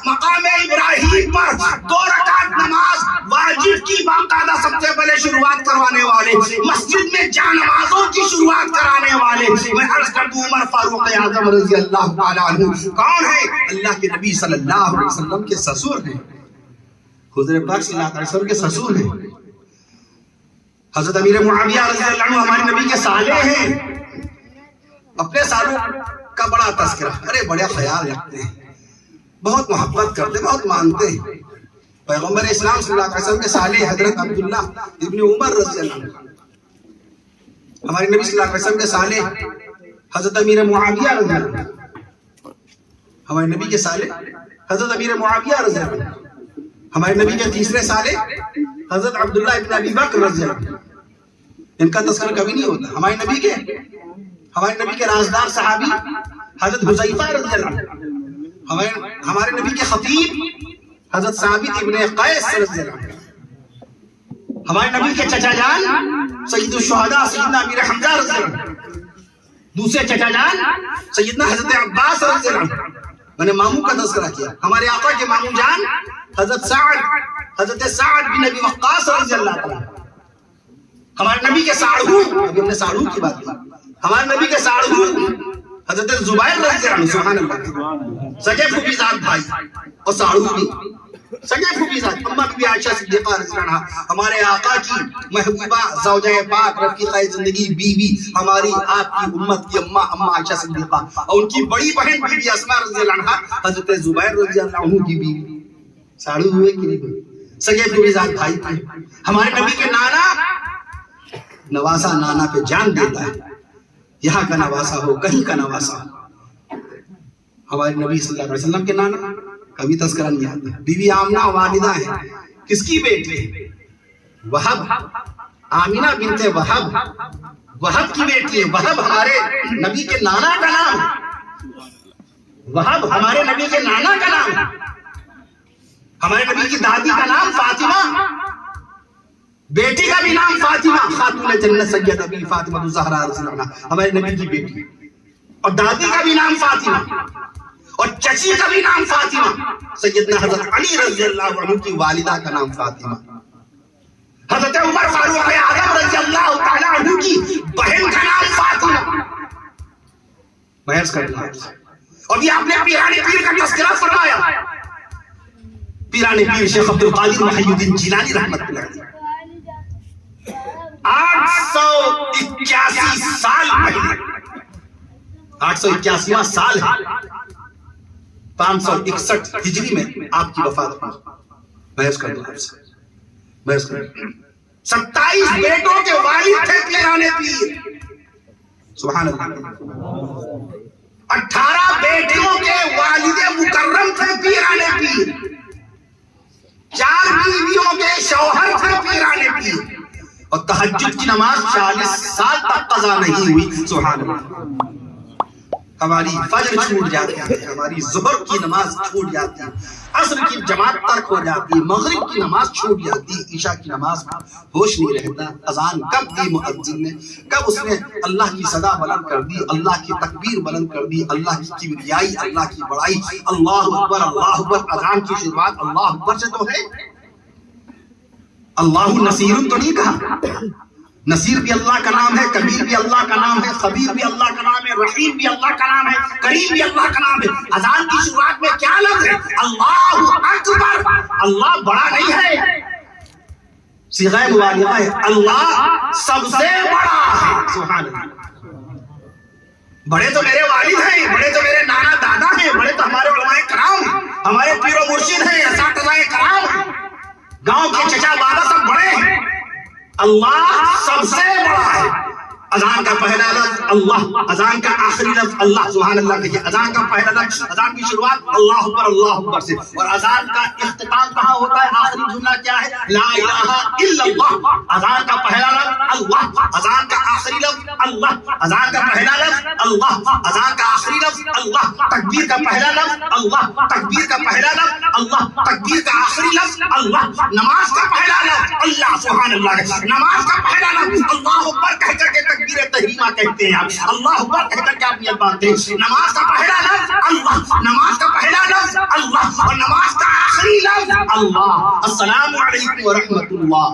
مقام ابراہیم پر 2 رکعت نماز واجب کی باقاعدہ سب سے پہلے شروعات کروانے والے، مسجد میں جا نمازوں کی شروعات کرانے والے، میں عرض کر دوں عمر فاروق اعظم رضی اللہ تعالیٰ عنہ کون ہے؟ اللہ کے نبی صلی اللہ علیہ وسلم کے سسر ہیں، حضور پاک صلی اللہ علیہ وسلم کے سسر ہیں. حضرت امیر معاویہ رضی اللہ عنہ ہمارے نبی کے سالے ہیں. اپنے سالوں کا بڑا تذکرہ، ارے بڑا خیال رکھتے ہیں، بہت محبت کرتے، بہت مانتے ہیں. پیغمبر اسلام صلی اللہ علیہ وسلم کے سالے حضرت عبداللہ ابن عمر رضی اللہ عنہ، ہمارے نبی صلی اللہ علیہ وسلم کے سالے حضرت امیر معاویہ رضی اللہ عنہ، ہمارے نبی کے سالے حضرت امیر معاویہ رضی اللہ عنہ، ہمارے نبی کے تیسرے سالے حضرت عبداللہ ابن ابی بکر رضی اللہ عنہ. ان کا تذکرہ کبھی نہیں ہوتا. ہمارے نبی کے رازدار صحابی حضرت حذیفہ رضی اللہ عنہ، ہمارے نبی کے خطیب حضرت ثابت ابن قیس رضی اللہ عنہ، ہمارے نبی کے چچا جان سید الشہداء سیدنا امیر حمزہ رضی اللہ عنہ، دوسرے چچا جان سیدنا حضرت عباس رضی اللہ عنہ. میں نے ماموں کا تذکرہ کیا. ہمارے آقا کے ماموں جان حضرت سعد بن ابی وقاص رضی اللہ عنہ، ہمارے نبی کے ساڑھو، ابھی ہم نے ساڑھو کی بات کی، ہمارے نبی کے ساڑھو حضرت زبیر رضی اللہ عنہ. سبحان اللہ. سگے پھوپھی زاد بھائی اور ساڑھو بھی سگے پھوپھی زاد. اماں بی بی عائشہ صدیقہ رضی اللہ عنہ ہمارے آقا کی محبوبہ زوجہ پاک رفیقہ زندگی بیوی، ہماری آپ کی امت کی اماں عائشہ صدیقہ، اور ان کی بڑی بہن بی بی اسماء رضی اللہ عنہ حضرت زبیر رضی اللہ عنہ کی بیوی. ساڑھو ہوئے کہ نہیں ہوئے؟ سگے پھوپھی زاد بھائی تھے. ہمارے نبی کے نانا، نواسا نانا پہ جان دیتا ہے، یہاں کا نواسا ہو کہیں کا نواسا ہو. ہمارے نبی صلی اللہ علیہ وسلم کے نانا کبھی تذکرہ نہیں آتا. بی بی آمنہ والدہ ہے، کس کی بیٹی؟ وہب، آمینہ بنت وہب، وہب کی بیٹی ہے. وہب ہمارے نبی کے نانا کا نام، وہب ہمارے نبی کے نانا کا نام. ہمارے نبی کی دادی کا نام فاطمہ، بیٹی کا بھی نام فاطمہ، خاتون جنت سیدہ ابی فاطمہ الزہرا رضی اللہ عنہا ہمارے نبی کی بیٹی، اور دادی کا بھی نام فاطمہ، اور چچی کا بھی نام فاطمہ. سیدنا حضرت علی رضی اللہ عنہ کی والدہ کا نام فاطمہ. حضرت عمر فاروق اعظم رضی اللہ تعالیٰ عنہ کی بہن کا نام فاطمہ. محض کر دیا. اور یہ آپ نے پیرانے پیر کا تذکرہ فرمایا. پیرانے پیر شیخ عبد القادر محی الدین جیلانی رحمت اللہ علیہ 881 سال پہلے، 881واں سال ہے، 561 ہجری میں آپ کی وفات ہوئی. محض کر دیا. 27 بیٹوں کے والد تھے پیرانے پیر. سبحان اللہ. 18 بیٹیوں کے والد مکرم تھے پیرانے پیر. 4 بیویوں کے شوہر تھے اور تہجد کی نماز 40 سال تک قضا نہیں ہوئی. سبحان اللہ. ہماری فجر چھوٹ جاتی ہے, ہماری ظہر کی نماز چھوٹ جاتی ہے, عصر کی جماعت ترک ہو جاتی ہے, مغرب کی نماز چھوٹ جاتی ہے, عشاء کی نماز ہوش نہیں رہتا. اذان کب دی مؤذن نے, کب اس نے اللہ کی صدا بلند کر دی, اللہ کی تکبیر بلند کر دی, اللہ کی کبریائی, اللہ کی بڑائی, اللہ اکبر اللہ اکبر. اذان کی شروعات اللہ اکبر سے تو ہے. اللہ نصیر تو نہیں کہا. نصیر بھی اللہ کا نام ہے, کبیر بھی اللہ کا نام ہے, خبیر بھی اللہ کا نام ہے, رحیم بھی اللہ کا نام ہے, کریم بھی اللہ کا نام ہے. اذان کی شروعات میں کیا لفظ ہے؟ اللہ اکبر. اللہ بڑا نہیں ہے, صیغہ مبالغہ ہے. اللہ سب سے بڑا ہے. سبحان اللہ. بڑے تو میرے والد ہیں, بڑے تو میرے نانا دادا ہیں, بڑے تو ہمارے علماء کرام ہیں, ہمارے پیر و مرشد ہیں, اساتذہ کرام ہیں, گاؤں کے چچا بابا سب بڑے ہیں. اللہ سب سے بڑا ہے. اذان کا پہلا لفظ اللہ, اذان کا آخری لفظ اللہ. سبحان اللہ. کہیے اذان کا پہلا لفظ, اذان کی شروعات اللہ اکبر سے, اور اذان کا اختتام کہاں ہوتا ہے؟ آخری جملہ کیا ہے؟ لا الہ الا اللہ. اذان کا پہلا لفظ اللہ, اذان کا آخری لفظ اللہ, اذان کا پہلا لفظ اللہ, اذان کا آخری لفظ اللہ, تکبیر کا پہلا لفظ اللہ, تکبیر کا پہلا لفظ اللہ, تکبیر کا آخری لفظ اللہ, نماز کا پہلا لفظ اللہ. سبحان اللہ. نماز کا پہلا لفظ اللہ اکبر کہہ کر کے تکبیر تحریمہ کہتے ہیں. اللہ اکبر کہہ کر کے آپ نیت باندھتے ہیں. نماز کا پہلا لفظ اللہ, نماز کا پہلا لفظ اللہ, اور نماز کا آخری لفظ اللہ. السلام علیکم ورحمۃ اللہ.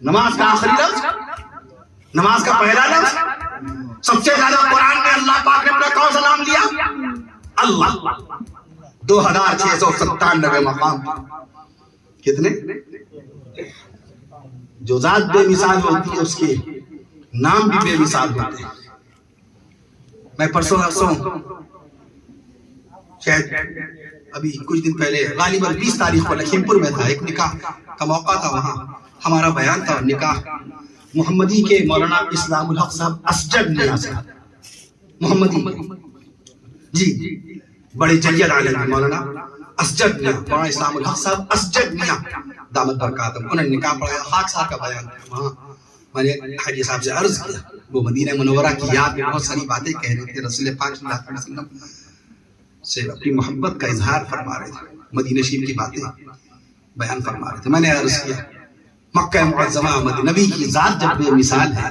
نماز کا آخری لفظ, نماز کا پہلا لفظ. سب سے زیادہ قرآن میں اللہ پاک نے اپنا کون سا نام لیا؟ اللہ. 2697 مقام. کتنے؟ جو ذات بے مثال ہوتی ہے اس کے نام بھی بے مثال ہوتے ہیں. میں پرسوں شاید ابھی کچھ دن پہلے غالباً 20 تاریخ کو لکھیم پور میں تھا, ایک نکاح کا موقع تھا, وہاں ہمارا بیان تھا. نکاح محمدی کے مولانا اسلام الحق صاحب اسجد میاں سے, محمدی جی بڑے جید عالم ہیں مولانا اسجد میاں, مولانا اسلام الحق صاحب اسجد میاں دامت برکاتہم. انہوں نے نکاح پڑھایا, خاکسار کا بیان تھا. وہاں میں نے حاجی صاحب سے عرض کیا, وہ مدینہ منورہ کی یاد میں بہت ساری باتیں کہہ رہے تھے, رسول پاک صلی اللہ علیہ وسلم سے اپنی محبت کا اظہار فرما رہے تھے, مدینہ شریف کی باتیں بیان فرما رہے تھے. میں نے عرض کیا مکہ معظمہ نبی کی ذات جب بے مثال ہے,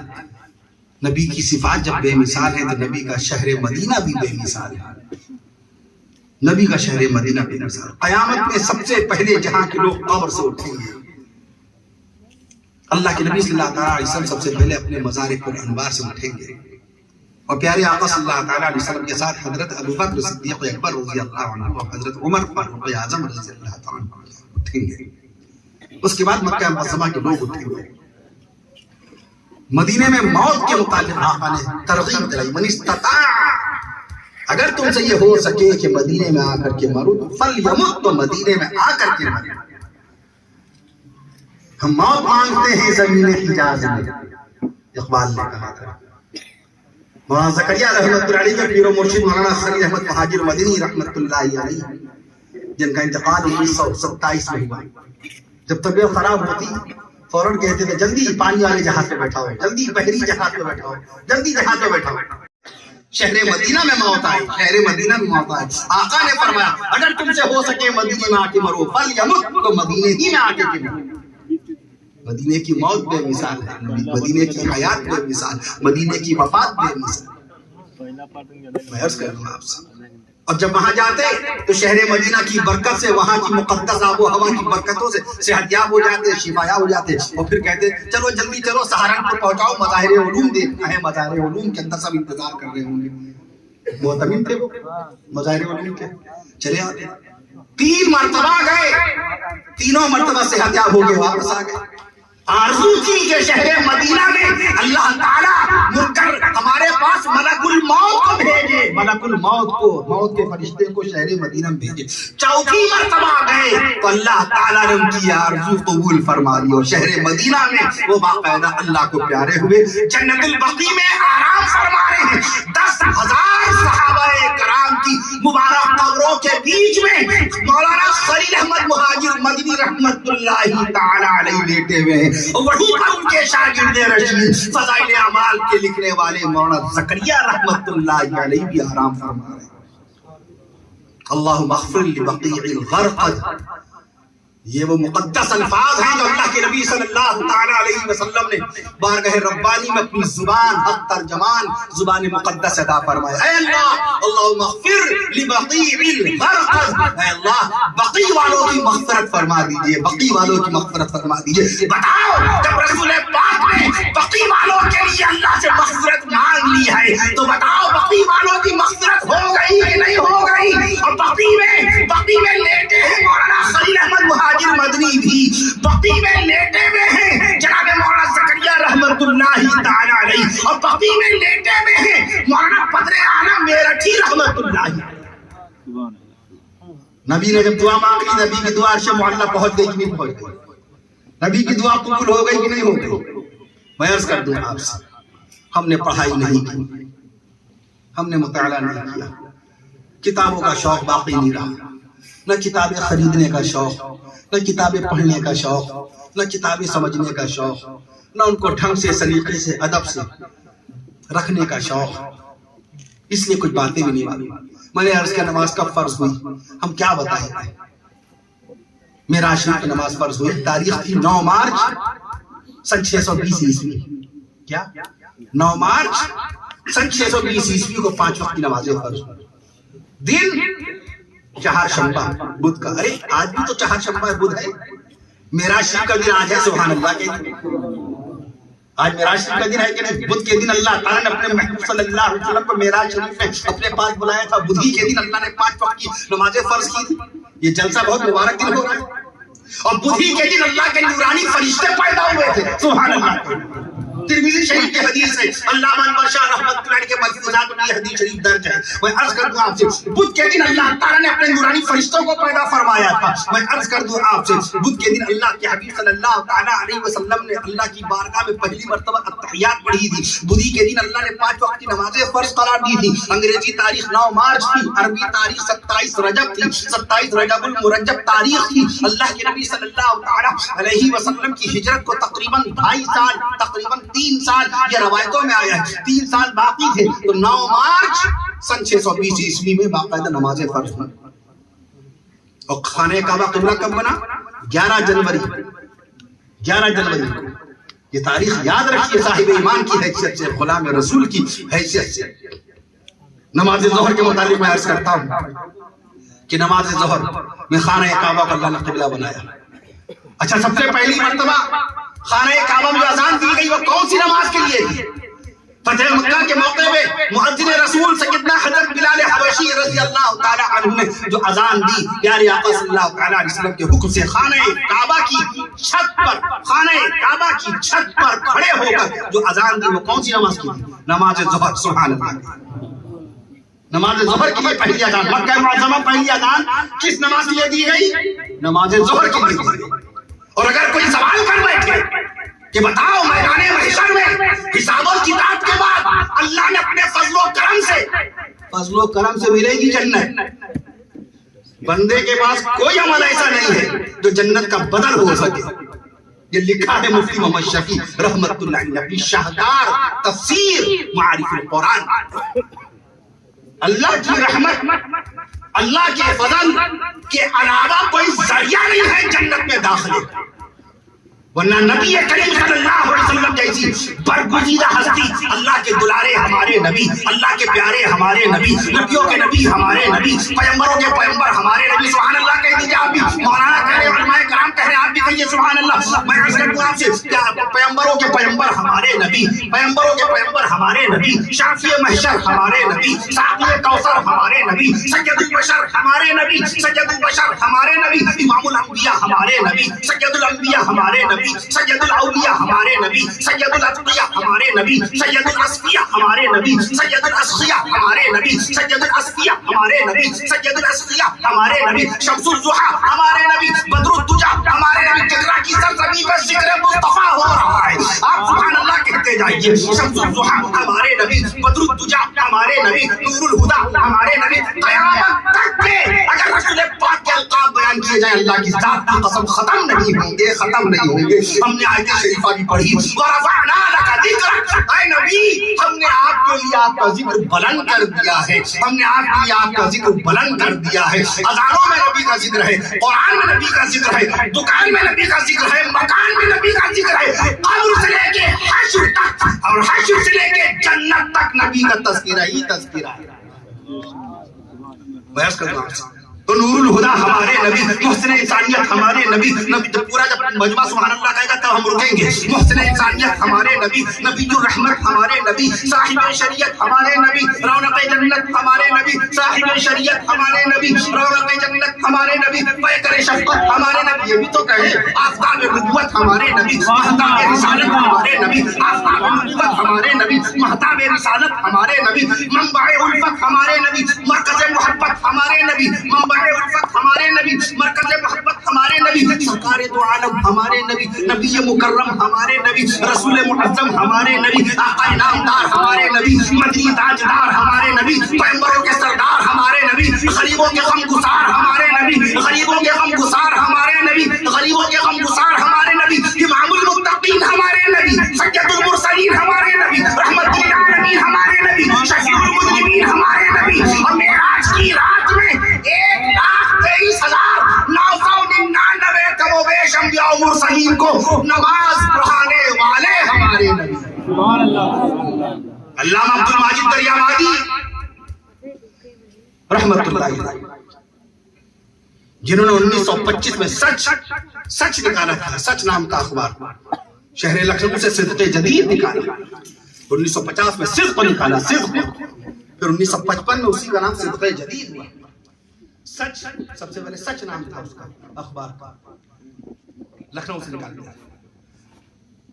نبی کی صفات جب بے مثال ہے, تو نبی کا شہر مدینہ بھی بے مثال ہے. نبی کا شہر مدینہ بے مثال. قیامت میں سب سے پہلے جہاں کے لوگ قبر سے اٹھیں گے, اللہ کے نبی صلی اللہ تعالیٰ علیہ وسلم سب سے پہلے اپنے مزار پر انوار سے اٹھیں گے, اور پیارے آقا صلی اللہ تعالیٰ علیہ وسلم کے ساتھ حضرت ابوبکر صدیق اکبر رضی اللہ عنہ اور حضرت عمر فاروق اعظم رضی اللہ تعالیٰ عنہ اٹھیں گے. اس کے بعد مکہ معظمہ کے لوگ اٹھیں گے. مدینے میں موت کے متعلق آقا نے ترغیب دلائی, من استطاع, اگر تم سے یہ ہو سکے کہ مدینے میں آ کر کے مرو تو فلیمت, تو مدینے میں آ کر کے مرو. ہم موت مانگتے ہیں زمین حجاز میں, اقبال نے کہا تھا. مولانا زکریا رحمۃ اللہ علیہ کے پیر و مرشد مولانا خلیل احمد مہاجر مدنی رحمۃ اللہ علیہ, جن کا انتقال 1927 میں ہوا. جب طبیعت خراب ہوتی فوراً کہتے تھے جلدی پانی والے جہاز پہ بیٹھا ہو, جلدی بحری جہاز پہ بیٹھا ہو, جلدی جہاز پہ بیٹھا ہو. شہر مدینہ میں موت آئی, شہر مدینہ میں موت آئی. آقا نے فرمایا اگر تم سے ہو سکے مدینے میں آ کے مرو فلیمت, تو مدینے ہی میں آ کے مرو. مدینے کی موت بے مثال ہے, مدینے کی حیات بے مثال, مدینے کی وفات بے مثال. میں عرض کروں آپ سے, اور جب وہاں جاتے تو شہر مدینہ کی برکت سے, وہاں کی مقدس آب و ہوا کی برکتوں سے صحت یاب ہو جاتے, شفا یاب ہو جاتے, اور پھر کہتے چلو جلدی چلو سہارنپور پہنچاؤ, مظاہر علوم دیکھنا ہے. مظاہر علوم کے اندر سب انتظار کر رہے ہوں گے. معتمد تھے وہ مظاہر علوم کے, چلے آتے. 3 مرتبہ گئے, تینوں مرتبہ صحت یاب ہو گئے, واپس آ گئے. آرزو تھی کہ شہر مدینہ میں اللہ تعالیٰ مڑ کر ہمارے پاس ملک الموت کو بھیجے, ملک الموت کو, موت کے فرشتے کو شہر مدینہ میں بھیجے. 4تھی مرتبہ گئے تو اللہ تعالیٰ نے ان کی آرزو قبول فرما لی, اور شہر مدینہ میں وہ باقاعدہ اللہ کو پیارے ہوئے, جنت البقیع میں آرام فرما رہے ہیں. 10,000 صحابہ صحابہ کرام کی مبارک قبروں کے بیچ میں مولانا خلیل احمد مہاجر مدنی رحمت اللہ تعالی علیہ لیٹے ہوئے ہیں، وہیں پر ان کے شاگرد رشید فضائل اعمال کے لکھنے والے مولانا زکریا رحمت اللہ علیہ بھی آرام فرما رہے ہیں۔ اللہم اغفر لبقیع الغرقد، یہ وہ مقدس الفاظ ہیں جو اللہ کے نبی صلی اللہ تعالی علیہ وسلم نے بارگاہ ربانی میں اپنی زبان حق ترجمان زبان مقدس ادا فرمایا۔ اے اللہ، اللہم اغفر لبقیع الغرقد، اے اللہ بقیع والوں کی مغفرت فرما دیجئے، بقیع والوں کی مغفرت فرما دیجئے۔ بتاؤ جب رسول پاک نے بقیع والوں کے لیے اللہ سے مغفرت مانگ لی ہے تو بتاؤ بقیع والوں کی مغفرت ہو گئی کہ نہیں ہو گئی؟ اور بقیع میں لیٹے ہیں مولانا خلیل احمد مہاجر مدنی بھی، بقیع میں لیٹے ہوئے ہیں جناب مولانا زکریا رحمت اللہ تعالی علیہ، اور بقیع میں لیٹے ہوئے ہیں مولانا بدر عالم میرٹھی رحمت اللہ علیہ۔ نبی نے جب دعا مانگ لی، نبی کی دعا عرش معلی پہنچ گئی کہ نہیں پہنچ گئی؟ نبی کی دعا قبول ہو گئی کہ نہیں ہو گئی؟ میں عرض کر دوں آپ سے، ہم نے پڑھائی نہیں کی، ہم نے مطالعہ نہیں کیا، کتابوں کا شوق باقی نہیں رہا، نہ کتابیں خریدنے کا شوق، نہ کتابیں پڑھنے کا شوق، نہ کتابیں سمجھنے کا شوق، نہ ان کو ڈھنگ سے سلیقے سے ادب سے رکھنے کا شوق، اس لیے کچھ باتیں بھی نہیں معلوم۔ میں نے عرض کیا نماز کب فرض ہوئی؟ ہم کیا بتائیں؟ معراج شریف کی نماز فرض ہوئی، تاریخ تھی 9 مارچ سن 620 عیسوی۔ کیا 9 مارچ سن 620 عیسوی کو 5 وقت کی نمازیں فرض ہوئی۔ دن چہار شنبہ بدھ کا، ارے آج بھی تو چہار شنبہ بدھ ہے، معراج شریف کا دن آج ہے، سبحان اللہ کے دن آج معراج شریف کا دن ہے کہ نہیں؟ بدھ کے دن اللہ تعالیٰ نے اپنے محبوب صلی اللہ علیہ وسلم کو معراج شریف میں اپنے پاس بلایا تھا، بدھی کے دن اللہ نے 5 وقت کی نمازیں فرض کی تھی۔ یہ جلسہ بہت مبارک دن ہو رہا ہے، اور بدھی کے دن اللہ کے نورانی فرشتے پیدا ہوئے تھے، سبحان اللہ۔ ترمذی شریف کی حدیث ہے، علامہ انور شاہ رحمۃ اللہ علیہ کے ملفوظات میں یہ حدیث شریف درج ہے۔ میں عرض کر دوں آپ سے، بدھ کے دن اللہ تعالیٰ نے اپنے نورانی فرشتوں کو پیدا فرمایا تھا۔ میں عرض کر دوں آپ سے، بدھ کے دن اللہ کے حبیب صلی اللہ تعالیٰ علیہ وسلم نے اللہ کی بارگاہ میں پہلی مرتبہ التحیات پڑھی تھی۔ بدھی کے دن اللہ نے 5 وقت کی نمازیں فرض قرار دی تھی۔ انگریزی تاریخ 9 مارچ تھی، عربی تاریخ 27 رجب تھی، 27 رجب المرجب تاریخ تھی۔ اللہ کے نبی صلی اللہ تعالیٰ علیہ وسلم کی ہجرت کو تقریباً 2.5 سال، تقریباً 3 سال یہ روایتوں میں آیا ہے، 3 سال باقی تھے، تو 9 مارچ سن 620 عیسوی میں باقاعدہ نمازیں فرض ہوئی۔ اور خانہ کعبہ قبلہ کب بنا؟ 11 جنوری کو۔ یہ تاریخ یاد رکھیے صاحب ایمان کی حیثیت سے، غلام رسول کی حیثیت سے۔ نماز ظہر کے متعلق میں عرض کرتا ہوں کہ نماز ظہر میں خانہ کعبہ کو اللہ نے قبلہ بنایا۔ اچھا، سب سے پہلی مرتبہ خانہ کعبہ میں اذان دی گئی وہ کون سی نماز کے لیے تھی؟ فتح مکہ کے موقع پہ مؤذن رسول سیدنا حضرت بلال حبشی رضی اللہ تعالی عنہ نے جو اذان دی، پیارے آقا صلی اللہ تعالی علیہ وسلم کے حکم سے خانہ کعبہ کی چھت پر کھڑے ہو کر جو اذان دی وہ کون سی نماز کی تھی؟ نماز ظہر، سبحان اللہ۔ نماز ظہر کے لیے پہلی اذان، مکہ معظمہ پہلی اذان کس نماز کے لیے دی گئی؟ نماز ظہر کے لیے دی گئی۔ اور اگر کوئی سوال کر بیٹھے کہ بتاؤ میدان محشر میں حساب و کتاب کے بعد اللہ نے اپنے فضل و کرم سے ملے گی جنت، بندے کے پاس کوئی عمل ایسا نہیں ہے جو جنت کا بدل ہو سکے۔ یہ لکھا ہے مفتی محمد شفیع رحمت اللہ علیہ اپنی شاہکار تفسیر معارف القرآن۔ اللہ کی رحمت، اللہ کے فضل کے علاوہ کوئی ذریعہ نہیں ہے جنت میں داخلے کا، ورنہ نبی کریم صلی اللہ علیہ وسلم جیسی برگزیدہ ہستی، اللہ کے دلارے ہمارے نبی، اللہ کے پیارے ہمارے نبی، نبیوں کے نبی ہمارے نبی، پیغمبروں کے پیغمبر ہمارے نبی، سبحان اللہ کہہ دیجیے آپ بھی، مولانا کہہ رہے، علماء کرام کہہ رہے، آپ بھی کہیے سبحان اللہ۔ میں عرض کروں آپ سے، پیغمبروں کے پیغمبر ہمارے نبی، پیغمبروں کے پیغمبر ہمارے نبی، شافی محشر ہمارے نبی، ساقی کوثر ہمارے نبی، سید البشر ہمارے نبی، سید البشر ہمارے نبی، امام الانبیاء ہمارے نبی، سید الانبیاء ہمارے نبی، سید الاولیاء ہمارے نبی، سید الاتقیاء ہمارے نبی، سید الاصفیاء ہمارے نبی، سید الاسقیاء ہمارے نبی، سید الاسقیاء ہمارے نبی، سید الاسقیاء ہمارے نبی، شمس الضحیٰ ہمارے نبی، بدر الدجا ہمارے نبی۔ جگرا کی سرزمین پر ذکر مصطفیٰ ہو رہا ہے، آپ سبحان اللہ کہتے پڑھتے جائیے. شمس الضحیٰ ہمارے نبی, بدر الدجا ہمارے نبی, نور الہدا ہمارے نبی. قیامت تک کے اگر رسول پاک کے القاب بیان کیے جائیں اللہ کی ذات کی قسم ختم نہیں ہوں گے, ختم نہیں ہوں گے. ہم نے آیت شریفہ بھی پڑھی, ورفعنا لک ذکرک, اے نبی ہم نے آپ کے لیے آپ کا ذکر بلند کر دیا ہے, ہم نے آپ کے لیے آپ کا ذکر بلند کر دیا ہے. اذانوں میں نبی کا ذکر ہے, قرآن میں نبی کا ذکر ہے, دکان میں نبی کا ذکر ہے, مکان میں نبی کا ذکر ہے, قبر سے لے کے حشر تک اور حشر سے لے کے جنت تک نبی کا تذکرہ ہی تذکرہ ہے. بحث کرتا ہوں تو نور الہدا ہمارے نبی, محسن انسانیت ہمارے نبی, نبی جب پورا جب مجمع سبحان اللہ کہے گا تب ہم رکیں گے. محسن انسانیت ہمارے نبی, نبی الرحمت ہمارے نبی, صاحب شریعت ہمارے نبی, رونق جنت ہمارے نبی, صاحب شریعت ہمارے نبی, رونق جنت ہمارے نبی, پیکر شفقت ہمارے نبی. یہ بھی تو کہے آفتاب نبوت ہمارے نبی, مہتاب رسالت ہمارے نبی, آفتاب نبوت ہمارے نبی, مہتاب رسالت ہمارے نبی, منبع الفت ہمارے نبی, مرکز محبت ہمارے نبی, منبع الفت ہمارے نبی, مرکز محبت ہمارے نبی, سرکار دو عالم ہمارے نبی, نبی مکرم ہمارے نبی, رسول معظم ہمارے نبی, آقا انعامدار ہمارے نبی, مدنی تاجدار ہمارے نبی, پیغمبروں کے سردار ہمارے نبی, غریبوں کے غمگسار ہمارے نبی, غریبوں کے غمگسار ہمارے نبی, غریبوں کے غمگسار ہمارے نبی, امام المتقین ہمارے نبی, سید المرسلین ہمارے نبی, رحمت للعالمین ہمارے نبی, شفیع المذنبین ہمارے نبی. اور معراج کی رات میں 1,23,999 کم و بیش انبیاء و مرسلین کو نماز پڑھانے والے ہمارے نبی. علامہ عبد الماجد دریابادی رحمت اللہ علیہ, جنہوں نے 1925 میں سچ نکالا تھا, سچ نام کا اخبار, شہر لکھنؤ سے صدق جدید نکالا. 1950 میں صدق نکالا, صدق. پھر 1955 میں اسی کا نام صدق جدید ہوا. سچ سب سے پہلے سچ نام تھا اس کا اخبار کا, لکھنؤ سے نکال دیا.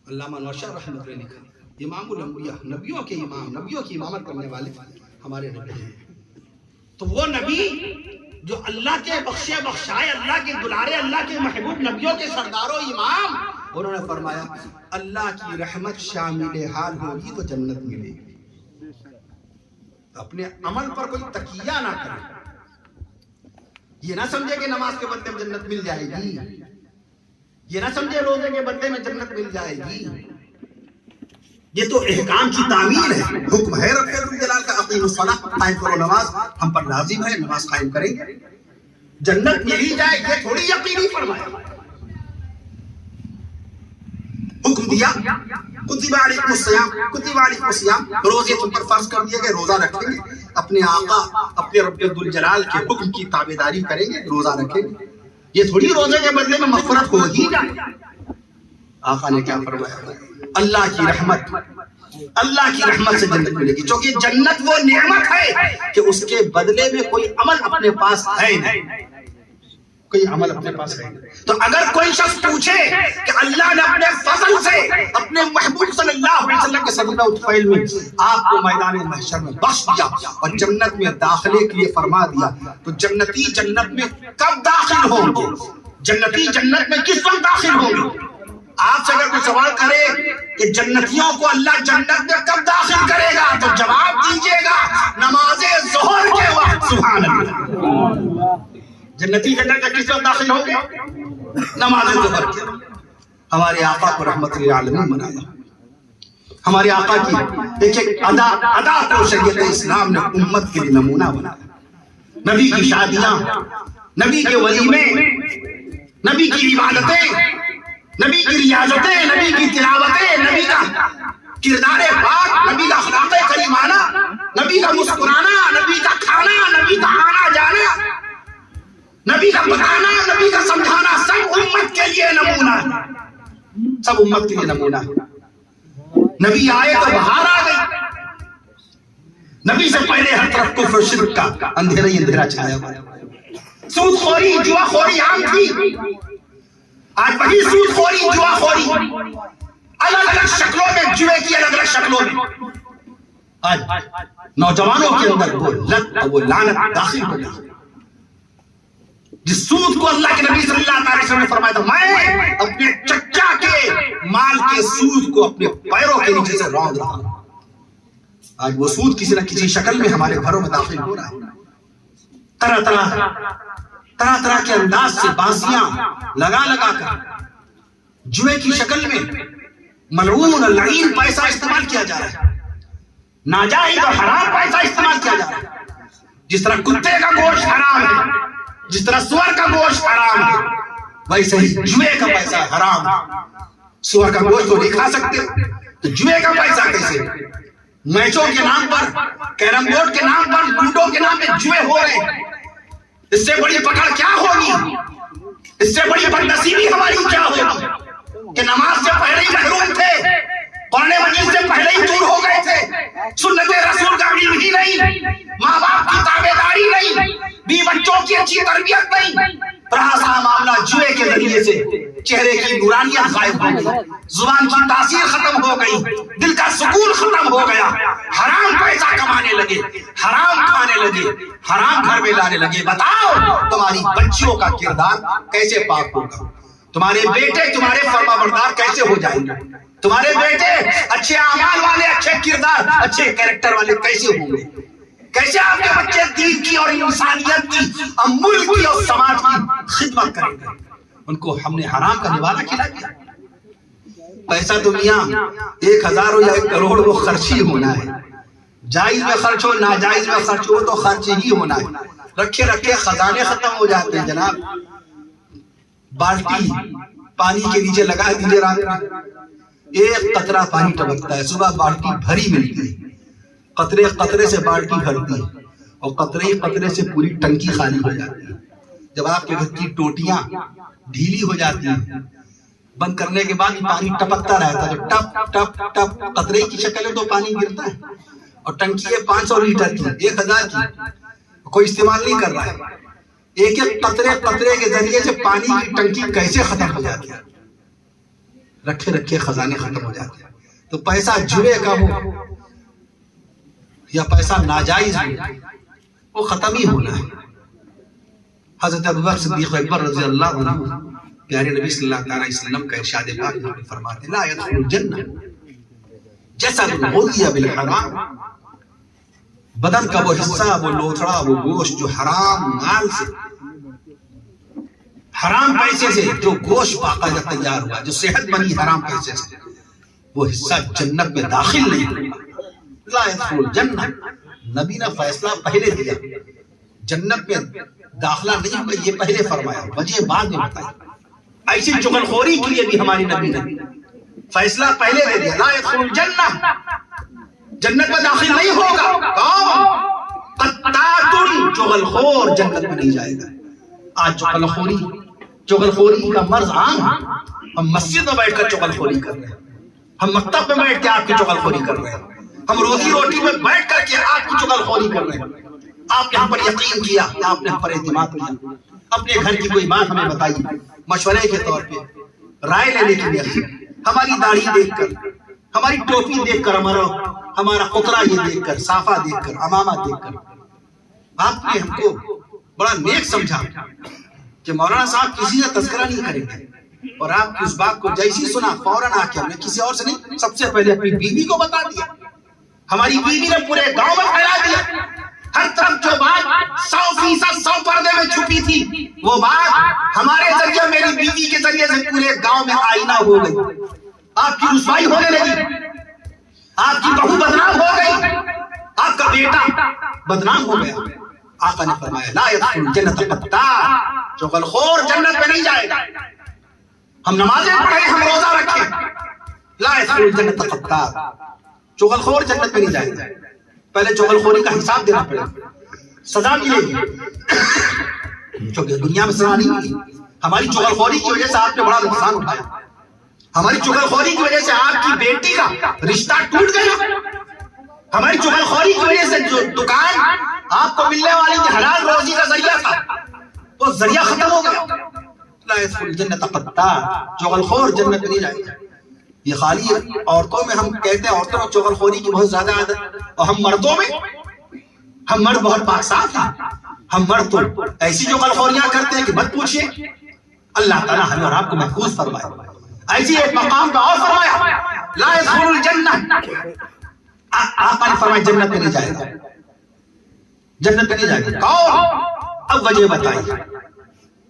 علامہ نوشہر رحمۃ اللہ لکھا, امام الانبیاء, نبیوں کے امام, نبیوں کی امامت کرنے والے ہمارے نبی ہیں. تو وہ نبی جو اللہ کے بخشے بخشائے, اللہ کے دلارے, اللہ کے محبوب, نبیوں کے سردار و امام, انہوں نے فرمایا اللہ کی رحمت شامل حال ہوگی تو جنت ملے گی. اپنے عمل پر کوئی تکیہ نہ کرے, یہ نہ سمجھے کہ نماز کے بدلے میں جنت مل جائے گی, یہ نہ سمجھے روزے کے بدلے میں جنت مل جائے گی. یہ تو احکام کی تعمیل ہے, حکم ہے رب الجلال کا, اقیموا الصلاۃ, قائم کرو نماز. ہم پر لازم ہے نماز قائم کریں گے, جنت مل ہی جائے یہ تھوڑی یقینی فرمایا. حکم دیا کتب علیکم الصیام, کتب علیکم الصیام, روزے تم پر فرض کر دیے گئے, روزہ رکھیں گے. اپنے آقا, اپنے رب الجلال کے حکم کی تابعداری کریں گے, روزہ رکھیں گے. یہ تھوڑی روزے کے بدلے میں مغفرت ہو ہی جائے. آقا نے کیا فرمایا, اللہ کی رحمت, اللہ کی رحمت سے جنت ملے گی. چونکہ جنت وہ نعمت ہے کہ اس کے بدلے میں کوئی عمل اپنے پاس ہے نہیں, کوئی عمل اپنے پاس ہے. تو اگر کوئی شخص پوچھے کہ اللہ نے اپنے فضل سے اپنے محبوب صلی اللہ علیہ وسلم کے صدقہ الطفیل میں آپ کو میدان محشر میں بخش دیا اور جنت میں داخلے کے لیے فرما دیا, تو جنتی جنت میں کب داخل ہوں گے, جنتی جنت میں کس وقت داخل ہوں گے؟ آپ سے اگر کوئی سوال کرے کہ جنتیوں کو اللہ جنت میں کب داخل کرے گا, تو جواب دیجیے گا نماز ظہر کے وقت. سبحان اللہ. جنتی جنت میں کس وقت داخل ہوں گے؟ نماز ظہر کے. ہمارے آقا کو رحمت للعالمین بنایا, ہمارے آقا کی ایک ایک ادا کو شریعت اسلام نے امت کے لیے نمونہ بنایا. نبی کی شادیاں, نبی کے ولیمے, نبی کی عبادتیں, نبی کی ریاضتیں, نبی کی تلاوتیں, نبی کا کردار پاک, نبی کا اخلاق کریمانہ, نبی کا مسکرانا, نبی کا کھانا, نبی کا آنا جانا, نبی کا بتانا, نبی کا سمجھانا, سب امت کے لیے نمونہ ہے, سب امت کے لیے نمونہ ہے. نبی آئے تو بہار آ گئی. نبی سے پہلے ہر طرف کفر و شرک کا اندھیرا ہی اندھیرا چھایا ہوا. سود خوری, جوا خوری عام تھی. آج وہی سود خوری, جوا خوری الگ الگ شکلوں میں, جوے کی الگ الگ شکلوں میں آج نوجوانوں کے اندر وہ لت اور وہ لعنت داخل ہو گئی. جس سود کو اللہ کے نبی صلی اللہ علیہ وسلم نے فرمایا تھا, میں اپنے چچا کے مال کے سود کو اپنے پیروں کے نیچے سے روند رہا. آج وہ سود کسی نہ کسی شکل میں ہمارے گھروں میں داخل ہو رہا ہے. طرح طرح کے انداز سے بازیاں لگا کر جوئے کی شکل میں ملعون لعین پیسہ استعمال کیا جا رہا ہے. ناجائز اور حرام پیسہ استعمال کیا جا رہا ہے. جس طرح کتے کا گوشت حرام ہے، جس طرح سور کا گوشت حرام ہے، ویسے ہی جوئے کا پیسہ حرام ہے. سور کا گوشت تو نہیں کھا سکتے تو جوئے کا پیسہ کیسے؟ میچوں کے نام پر، کیرم بورڈ کے نام پر، لوڈو کے نام پہ جوئے ہو رہے ہیں. اس سے بڑی پکڑ کیا ہوگی؟ اس سے بڑی بدنصیبی ہماری کیا ہوگی کہ نماز سے پہلے ہی محروم تھے، قرآن مجید سے پہلے ہی دور ہو گئے تھے، سنت رسول کا علم ہی نہیں، ماں باپ کی تابعداری نہیں، بیوی بچوں کی اچھی تربیت نہیں. رہا سا معاملہ جوئے کے ذریعے سے چہرے کی نورانیت غائب ہو گئی، زبان کی تاثیر ختم ہو گئی، دل کا سکون ختم ہو گیا. حرام پیسہ کمانے لگے، حرام کھانے لگے، حرام گھر میں لانے لگے. بتاؤ تمہاری بچیوں کا کردار کیسے پاک ہوگا؟ تمہارے بیٹے تمہارے فرما بردار کیسے ہو جائیں گے؟ تمہارے بیٹے اچھے اعمال والے، اچھے کردار، اچھے کیریکٹر والے کیسے ہوں گے؟ کیسے آپ کے بچے دین کی اور انسانیت کی اور ملک کی اور سماج کی خدمت کریں گے؟ ان کو ہم نے حرام کا نوالا کھلا دیا. پیسہ تو میاں 1000 ہو یا 1 کروڑ وہ خرچ ہی ہونا ہے. جائز میں خرچ ہو ناجائز میں خرچ ہو تو خرچ ہی ہونا ہے. رکھے خزانے ختم ہو جاتے ہیں جناب. بالٹی پانی کے نیچے لگا دیجیے، رات میں 1 قطرہ پانی ٹپکتا ہے، صبح بالٹی بھری ملتی ہے. قطرے سے بالٹی بھرتی ہے اور قطرے سے پوری ٹنکی خالی ہو جاتی ہے. جب آپ کے گھر کی ٹوٹیاں ڈھیلی ہو جاتی ہیں، بند کرنے کے بعد پانی ٹپکتا رہتا ہے، ٹپ ٹپ ٹپ قطرے کی شکل میں تو پانی گرتا ہے. اور ٹنکی ہے 500 لیٹر کی، 1000 کی، کوئی استعمال نہیں کر رہا ہے. ایک قطرے کے ذریعے سے پانی کی ٹنکی کیسے ختم ہو جاتی ہے؟ رکھے خزانے ختم ہو جاتے ہیں. تو پیسہ جوئے کا ہو یا پیسہ ناجائز ہو، وہ ختم ہی ہونا ہے. حضرت ابوبکر صدیق اکبر رضی اللہ عنہ پیارے نبی صلی اللہ علیہ وسلم کا ارشاد پاک میں فرماتے ہیں لا يدخل الجنہ جسد غذی بالحرام. بدن کا وہ حصہ، وہ لوتھڑا، وہ گوشت جو حرام مال سے، حرام پیسے سے جو گوشت باقاعدہ تیار ہوا، جو صحت بنی حرام پیسے سے، وہ حصہ جنت میں داخل نہیں ہوگا. لا يدخل الجنہ، نبی نے فیصلہ پہلے دیا، جنت میں داخلہ نہیں ہوگا یہ پہلے فرمایا، وجہ بعد میں بتائی. ایسی چغل خوری کے لیے بھی ہماری نبی نے فیصلہ پہلے دے دیا. لا يدخل الجنہ، جنت میں داخل نہیں ہوگا. کون؟ قطاۃ، چغل خور جنت میں نہیں جائے گا. آج چغل خوری کا مرض عام ہے. ہم مسجد میں بیٹھ کر چغل خوری کر رہے ہیں، ہم مکتب میں بیٹھ کے آپ کی چغل خوری کر رہے ہیں، ہم روزی روٹی میں بیٹھ کر کے آپ کی چغل خوری کر رہے ہیں. آپ نے ہم پر یقین کیا، آپ نے ہم پر اعتماد کیا. اپنے گھر کی کوئی بات ہمیں بتائی مشورے کے طور پہ، رائے لینے کے لیے. ہماری داڑھی دیکھ کر، ہماری ٹوپی دیکھ کر، ہمارا قطرہ یہ دیکھ کر، صافہ دیکھ کر، امامہ دیکھ کر آپ نے ہم کو بڑا نیک سمجھا کہ مولانا صاحب کسی سے تذکرہ نہیں کریں گے. اور آپ کی اس بات کو جیسی سنا فوراً آ کے ہم نے کسی اور سے نہیں، سب سے پہلے اپنی بیوی کو بتا دیا. ہماری بیوی نے پورے گاؤں میں پھیلا دیا. ہر طرف جو بات 100% 100 پردے میں چھپی تھی، وہ بات ہمارے ذریعے، میری بیوی کے ذریعے سے پورے گاؤں میں آئینہ ہو گئی. آپ کی رسوائی ہونے لگی، آپ کی بہو بدنام ہو گئی، آپ کا بیٹا بدنام ہو گیا. آقا نے فرمایا لا يدخل الجنۃ قطاع، چغل خور جنت میں نہیں جائے گا. ہم نمازیں پڑھیں، ہم روزہ رکھیں، لا يدخل الجنۃ قطاع، چغل خور جنت میں نہیں جائے گا. پہلے چغل خوری کا حساب دینا پڑے گا، سزا ملے گی. کیونکہ دنیا میں سزا نہیں ملی. ہماری چغل خوری کی وجہ سے آپ نے بڑا نقصان اٹھایا. ہماری چغل خوری کی وجہ سے آپ کی بیٹی کا رشتہ ٹوٹ گیا. ہماری چغل خوری کی وجہ سے جو دکان آپ کو ملنے والی حلال روزی کا ذریعہ تھا، وہ ذریعہ ختم ہو گیا. لا يدخل الجنۃ قطاع، چغل خور جنت میں نہیں جائے گا. یہ خالی عورتوں میں ہم کہتے ہیں عورتوں میں چغل خوری کی بہت زیادہ عادت، اور ہم مردوں میں، ہم مرد بہت پاک صاف ہیں. ہم مرد تو ایسی چغل خوریاں کرتے ہیں کہ مت پوچھئے. اللہ تعالیٰ ہمیں اور آپ کو محفوظ فرمائے. ایسی ایک مقام کا اور فرمایا لا يدخل الجنہ، آقا نے فرمایا جنت میں نہیں جائے گا، جنت میں نہیں جائے گا۔ کون؟ اب وجہ بتائیے۔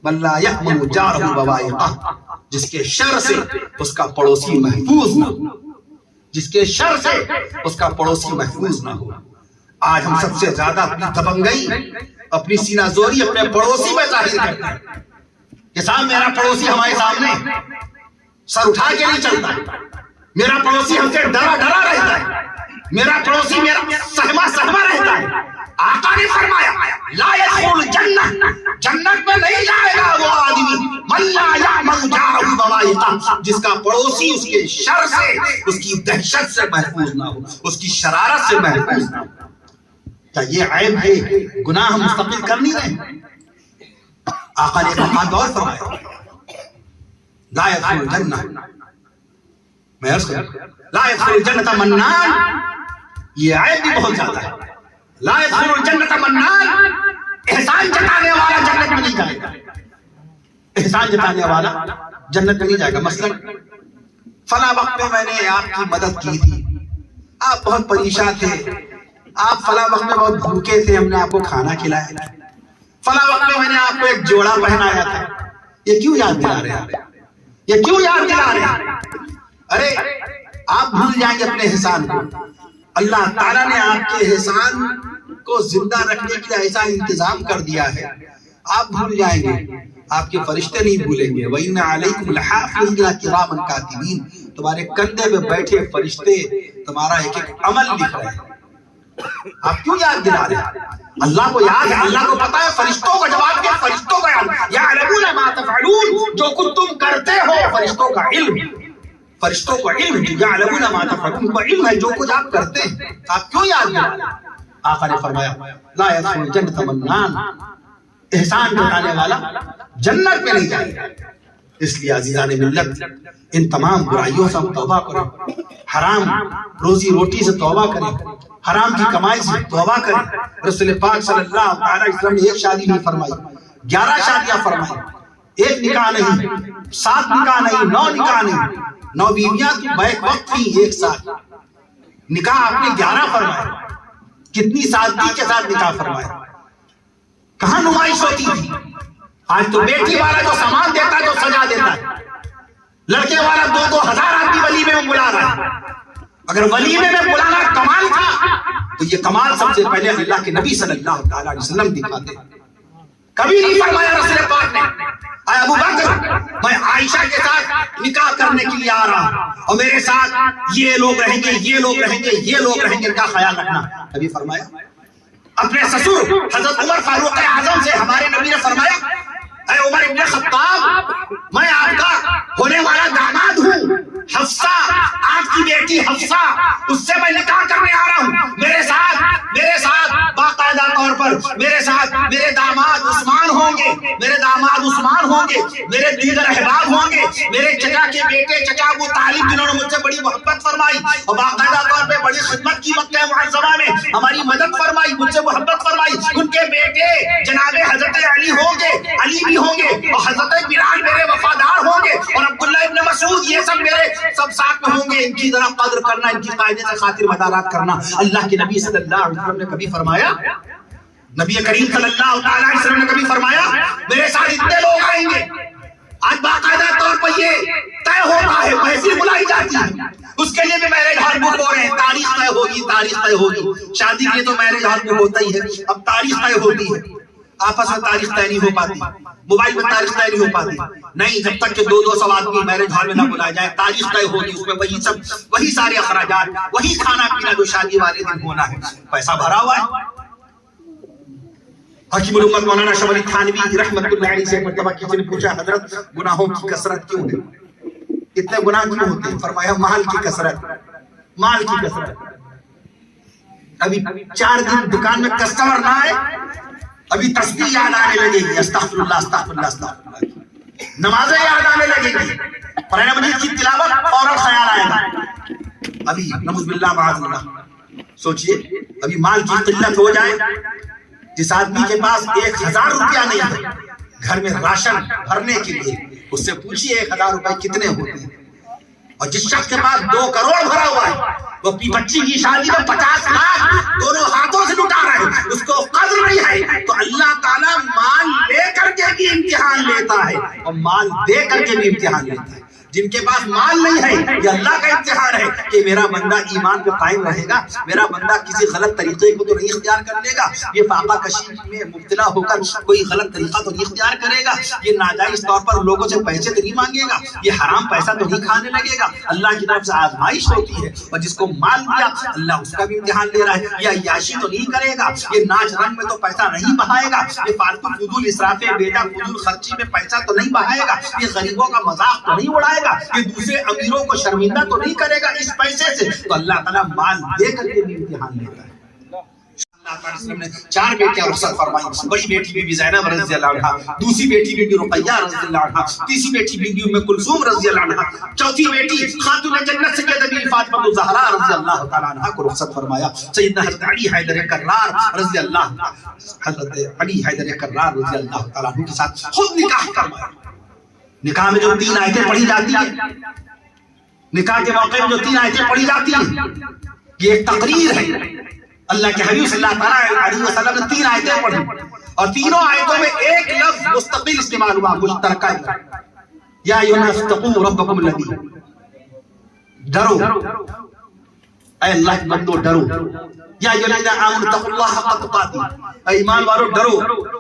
من لا يأمن جارہ بوائقہ، جس کے شر سے اس کا پڑوسی محفوظ نہ ہو، جس کے شر سے اس کا پڑوسی محفوظ نہ ہو۔ آج ہم سب سے زیادہ اپنی دبنگئی، اپنی سینہ زوری اپنے پڑوسی میں ظاہر کرتے ہیں کہ صاحب میرا پڑوسی ہمارے سامنے سر اٹھا کے نہیں چلتا، میرا پڑوسی ہم سے ڈرا ڈرا رہتا ہے، میرا پڑوسی میرا سہما سہما رہتا ہے۔ آقا نے فرمایا لا يدخل الجنہ، جنت میں نہیں جائے گا وہ آدمی من لا يأمن جارہ بوائقہ، جس کا پڑوسی اس کے شر سے، اس کی دہشت سے محفوظ نہ ہو، اس کی شرارت سے محفوظ نہ ہو۔ کیا یہ عیب ہے؟ گناہ ہم مستقل کر نہیں رہے؟ آقا نے مقام اور فرمایا لا يدخل الجنہ، میں عرض کروں لا يدخل الجنہ منان، یہ عیب بھی بہت زیادہ ہے۔ لا يدخل الجنہ منان، احسان جتانے والا جنت میں نہیں جائے گا، احسان جتانے والا جنت میں نہیں جائے گا۔ مثلا فلاں وقت میں میں نے آپ کی مدد کی تھی، آپ بہت پریشان تھے، آپ فلاں وقت میں بہت بھوکے تھے، ہم نے آپ کو کھانا کھلایا تھا، فلاں وقت میں نے آپ کو ایک جوڑا پہنایا تھا، یہ کیوں یاد دلا رہے ہیں؟ یہ کیوں یاد دلا رہے ہیں؟ ارے آپ بھول جائیں گے اپنے احسان کو، اللہ تعالیٰ نے آپ کے احسان کو زندہ رکھنے کے لیے ایسا انتظام کر دیا ہے، آپ بھول جائیں گے، آپ کے فرشتے نہیں بھولیں گے۔ وَإِنَّ عَلَيْكُمْ لَحَافِظِينَ كِرَامًا كَاتِبِينَ، تمہارے کندھے پہ بیٹھے فرشتے تمہارا ایک ایک عمل لکھ رہے ہیں۔ آپ کیوں یاد دلا رہے ہیں؟ اللہ کو یاد ہے، اللہ کو پتا ہے، فرشتوں کا جواب دیا، فرشتوں کا یاد، یعلمون ما تفعلون، جو کچھ تم کرتے ہو فرشتوں کا علم، فرشتوں کو علم ہے، یعلمون ما تفعلون، کو علم ہے جو کچھ آپ کرتے ہیں، آپ کیوں یاد دلا رہے ہیں؟ آقا نے فرمایا لا يدخل الجنہ منان، احسان جتانے والا جنت میں نہیں جائے گا۔ اس لیے عزیزان ملت، ان تمام برائیوں سے ہم توبہ کریں، حرام روزی روٹی سے توبہ کریں، حرام کی کمائی سے توبہ کریں۔ رسول پاک صلی اللہ علیہ وسلم نے ایک شادی نہیں فرمائی، 11 شادیاں فرمائی، ایک نکاح نہیں، 7 نکاح نہیں، 9 نکاح نہیں، 9 بیویاں بیک وقت تھیں ایک ساتھ، نکاح آپ نے 11 فرمائے، کتنی سادگی کے ساتھ نکاح فرمائے، کہاں نمائش ہوتی تھی؟ آج تو بیٹی والا جو سامان دیتا ہے تو سجا دیتا ہے، لڑکے والا 2-2 ہزار آدمی ولیمے میں بلا رہا ہے۔ اگر ولیمے میں بلانا کمال تھا تو یہ کمال سب سے پہلے اللہ کے نبی صلی اللہ علیہ وسلم دکھاتے۔ کبھی نہیں فرمایا رسول پاک نے اے ابو بکر میں عائشہ کے ساتھ نکاح کرنے کے لیے آ رہا ہوں اور میرے ساتھ یہ لوگ رہیں گے، یہ لوگ رہیں گے، یہ لوگ رہیں گے، ان کا خیال رکھنا۔ کبھی فرمایا؟ اپنے سسر حضرت عمر فاروق اعظم سے ہمارے نبی نے فرمایا اے عمر ابن خطاب میں آپ کا ہونے والا داماد ہوں، حفصہ آپ کی بیٹی حفصہ، اس سے میں نکاح کرنے آ رہا ہوں، میرے ساتھ باقاعدہ طور پر میرے ساتھ میرے داماد عثمان ہوں گے، میرے داماد عثمان ہوں گے، میرے دیگر احباب ہوں گے، میرے چچا کے بیٹے چچا ابو طالب جنہوں نے مجھ سے بڑی محبت فرمائی اور باقاعدہ طور پہ بڑی خدمت کی مکہ معظمہ میں ہماری مدد فرمائی، مجھ سے محبت فرمائی، ان کے بیٹے جناب حضرت علی ہوں گے، علی بھی ہوں گے، اور حضرت بلال میرے وفادار ہوں گے، اور عبداللہ ابن مسعود، یہ سب میرے سب ساتھ میں ہوں گے، ان کی ذرا قدر کرنا، ان کی قاعدے سے خاطر مدارات کرنا۔ اللہ کے نبی صلی اللہ علیہ وسلم نے کبھی فرمایا، نبی کریم صلی اللہ علیہ وسلم نے کبھی فرمایا میرے ساتھ اتنے لوگ آئیں گے؟ آج باقاعدہ طور پر یہ طے ہوتا ہے، محفل بلائی جاتی ہے، اس کے لیے بھی میرج ہال بک ہو رہے ہیں، تاریخ طے ہوگی، تاریخ طے ہوگی، شادی کے لیے تو میرج ہال بک ہوتا ہی ہے، اب تاریخ طے ہوتی ہے، آپس میں تاریخ طے نہیں ہو پاتی، موبائل میں تاریخ طے نہیں ہو پاتی، نہیں، جب تک کہ 200 آدمی میرج ہال میں نہ بلائے جائے تاریخ طے ہوگی، اس میں وہی سارے اخراجات، وہی کھانا پینا جو شادی والے دن ہونا ہے، پیسہ بھرا ہوا ہے۔ حکیم الامت مولانا شاہ ولی تھانوی رحمت اللہ علیہ سے مرتبہ کسی نے پوچھا حضرت گناہوں کی کثرت کیوں ہے، اتنے گناہ کیوں ہوتے ہیں؟ فرمایا مال کی کثرت، مال کی کثرت۔ ابھی 4 دن دکان میں کسٹمر نہ آئے، ابھی تسبیح یاد آنے لگے گی، استغفر اللہ استغفر اللہ استغفر اللہ، نمازیں یاد آنے لگے گی، قرآن مجید کی تلاوت فوراً خیال آئے گا۔ ابھی نعوذ باللہ معاذ اللہ، سوچئے ابھی مال کی قلت ہو جائے، جس آدمی کے پاس 1000 روپیہ نہیں ہے گھر میں راشن بھرنے کے لیے، اس سے پوچھئے 1000 روپے کتنے ہوتے ہیں، اور جس شخص کے پاس 2 کروڑ بھرا ہوا ہے وہ اپنی بچی کی شادی میں 50 لاکھ دونوں ہاتھوں سے لٹا رہا ہے، اس کو قدر نہیں ہے، تو اللہ تعالیٰ مال لے کر کے بھی امتحان لیتا ہے اور مال دے کر کے بھی امتحان لیتا ہے۔ جن کے پاس مال نہیں ہے یہ اللہ کا امتحان ہے کہ میرا بندہ ایمان پہ قائم رہے گا، میرا بندہ کسی غلط طریقے کو تو نہیں اختیار کر لے گا، یہ فاقہ کشی میں مبتلا ہو کر کوئی غلط طریقہ تو نہیں اختیار کرے گا، یہ ناجائز طور پر لوگوں سے پیسے تو نہیں مانگے گا، یہ حرام پیسہ تو نہیں کھانے لگے گا۔ اللہ کی طرف سے آزمائش ہوتی ہے، اور جس کو مال دیا اللہ اس کا بھی امتحان لے رہا ہے، یہ عیاشی تو نہیں کرے گا، یہ ناچ رنگ میں تو پیسہ نہیں بہائے گا، یہ فالتو فضول اسراف بیٹا فضول خرچی میں پیسہ تو نہیں بہائے گا، یہ غریبوں کا مذاق تو نہیں اڑائے گا، یہ دوسرے امیروں کو شرمندہ تو نہیں کرے گا اس پیسے سے، تو اللہ تعالیٰ مال دے کر کے بھی امتحان لیتا ہے۔ اللہ تعالیٰ وسلم نے 4 بیٹیاں رخصت فرمائی، بڑی بیٹی بی بی زینب رضی اللہ عنہا، دوسری بیٹی بی بی رقیہ رضی اللہ عنہا، تیسری بیٹی بی بی ام کلثوم رضی اللہ عنہا، چوتھی بیٹی خاتون جنت سیدہ بی فاطمہ الزہرا رضی اللہ تعالیٰ عنہا کو رخصت فرمایا۔ سیدنا حضرت علی حیدر کرار رضی اللہ تعالیٰ عنہ کے ساتھ خود نکاح فرمایا۔ نکاح میں جو 3 آیتیں پڑھی جاتی ہیں، نکاح کے موقع میں جو 3 آیتیں پڑھی جاتی ہیں، یہ ایک تقریر ہے۔ اللہ کے حبیب صلی اللہ علیہ وسلم نے 3 آیتیں پڑھی اور تینوں آیتوں میں ایک لفظ مستقل استعمال ہوا، مشترکہ، یا ایھا الناس اتقوا ربکم الذی، ڈرو اے اللہ کے بندو ڈرو، یا ایھا الذین آمنوا اتقوا اللہ حق تقاته، اے ایمان والو ڈرو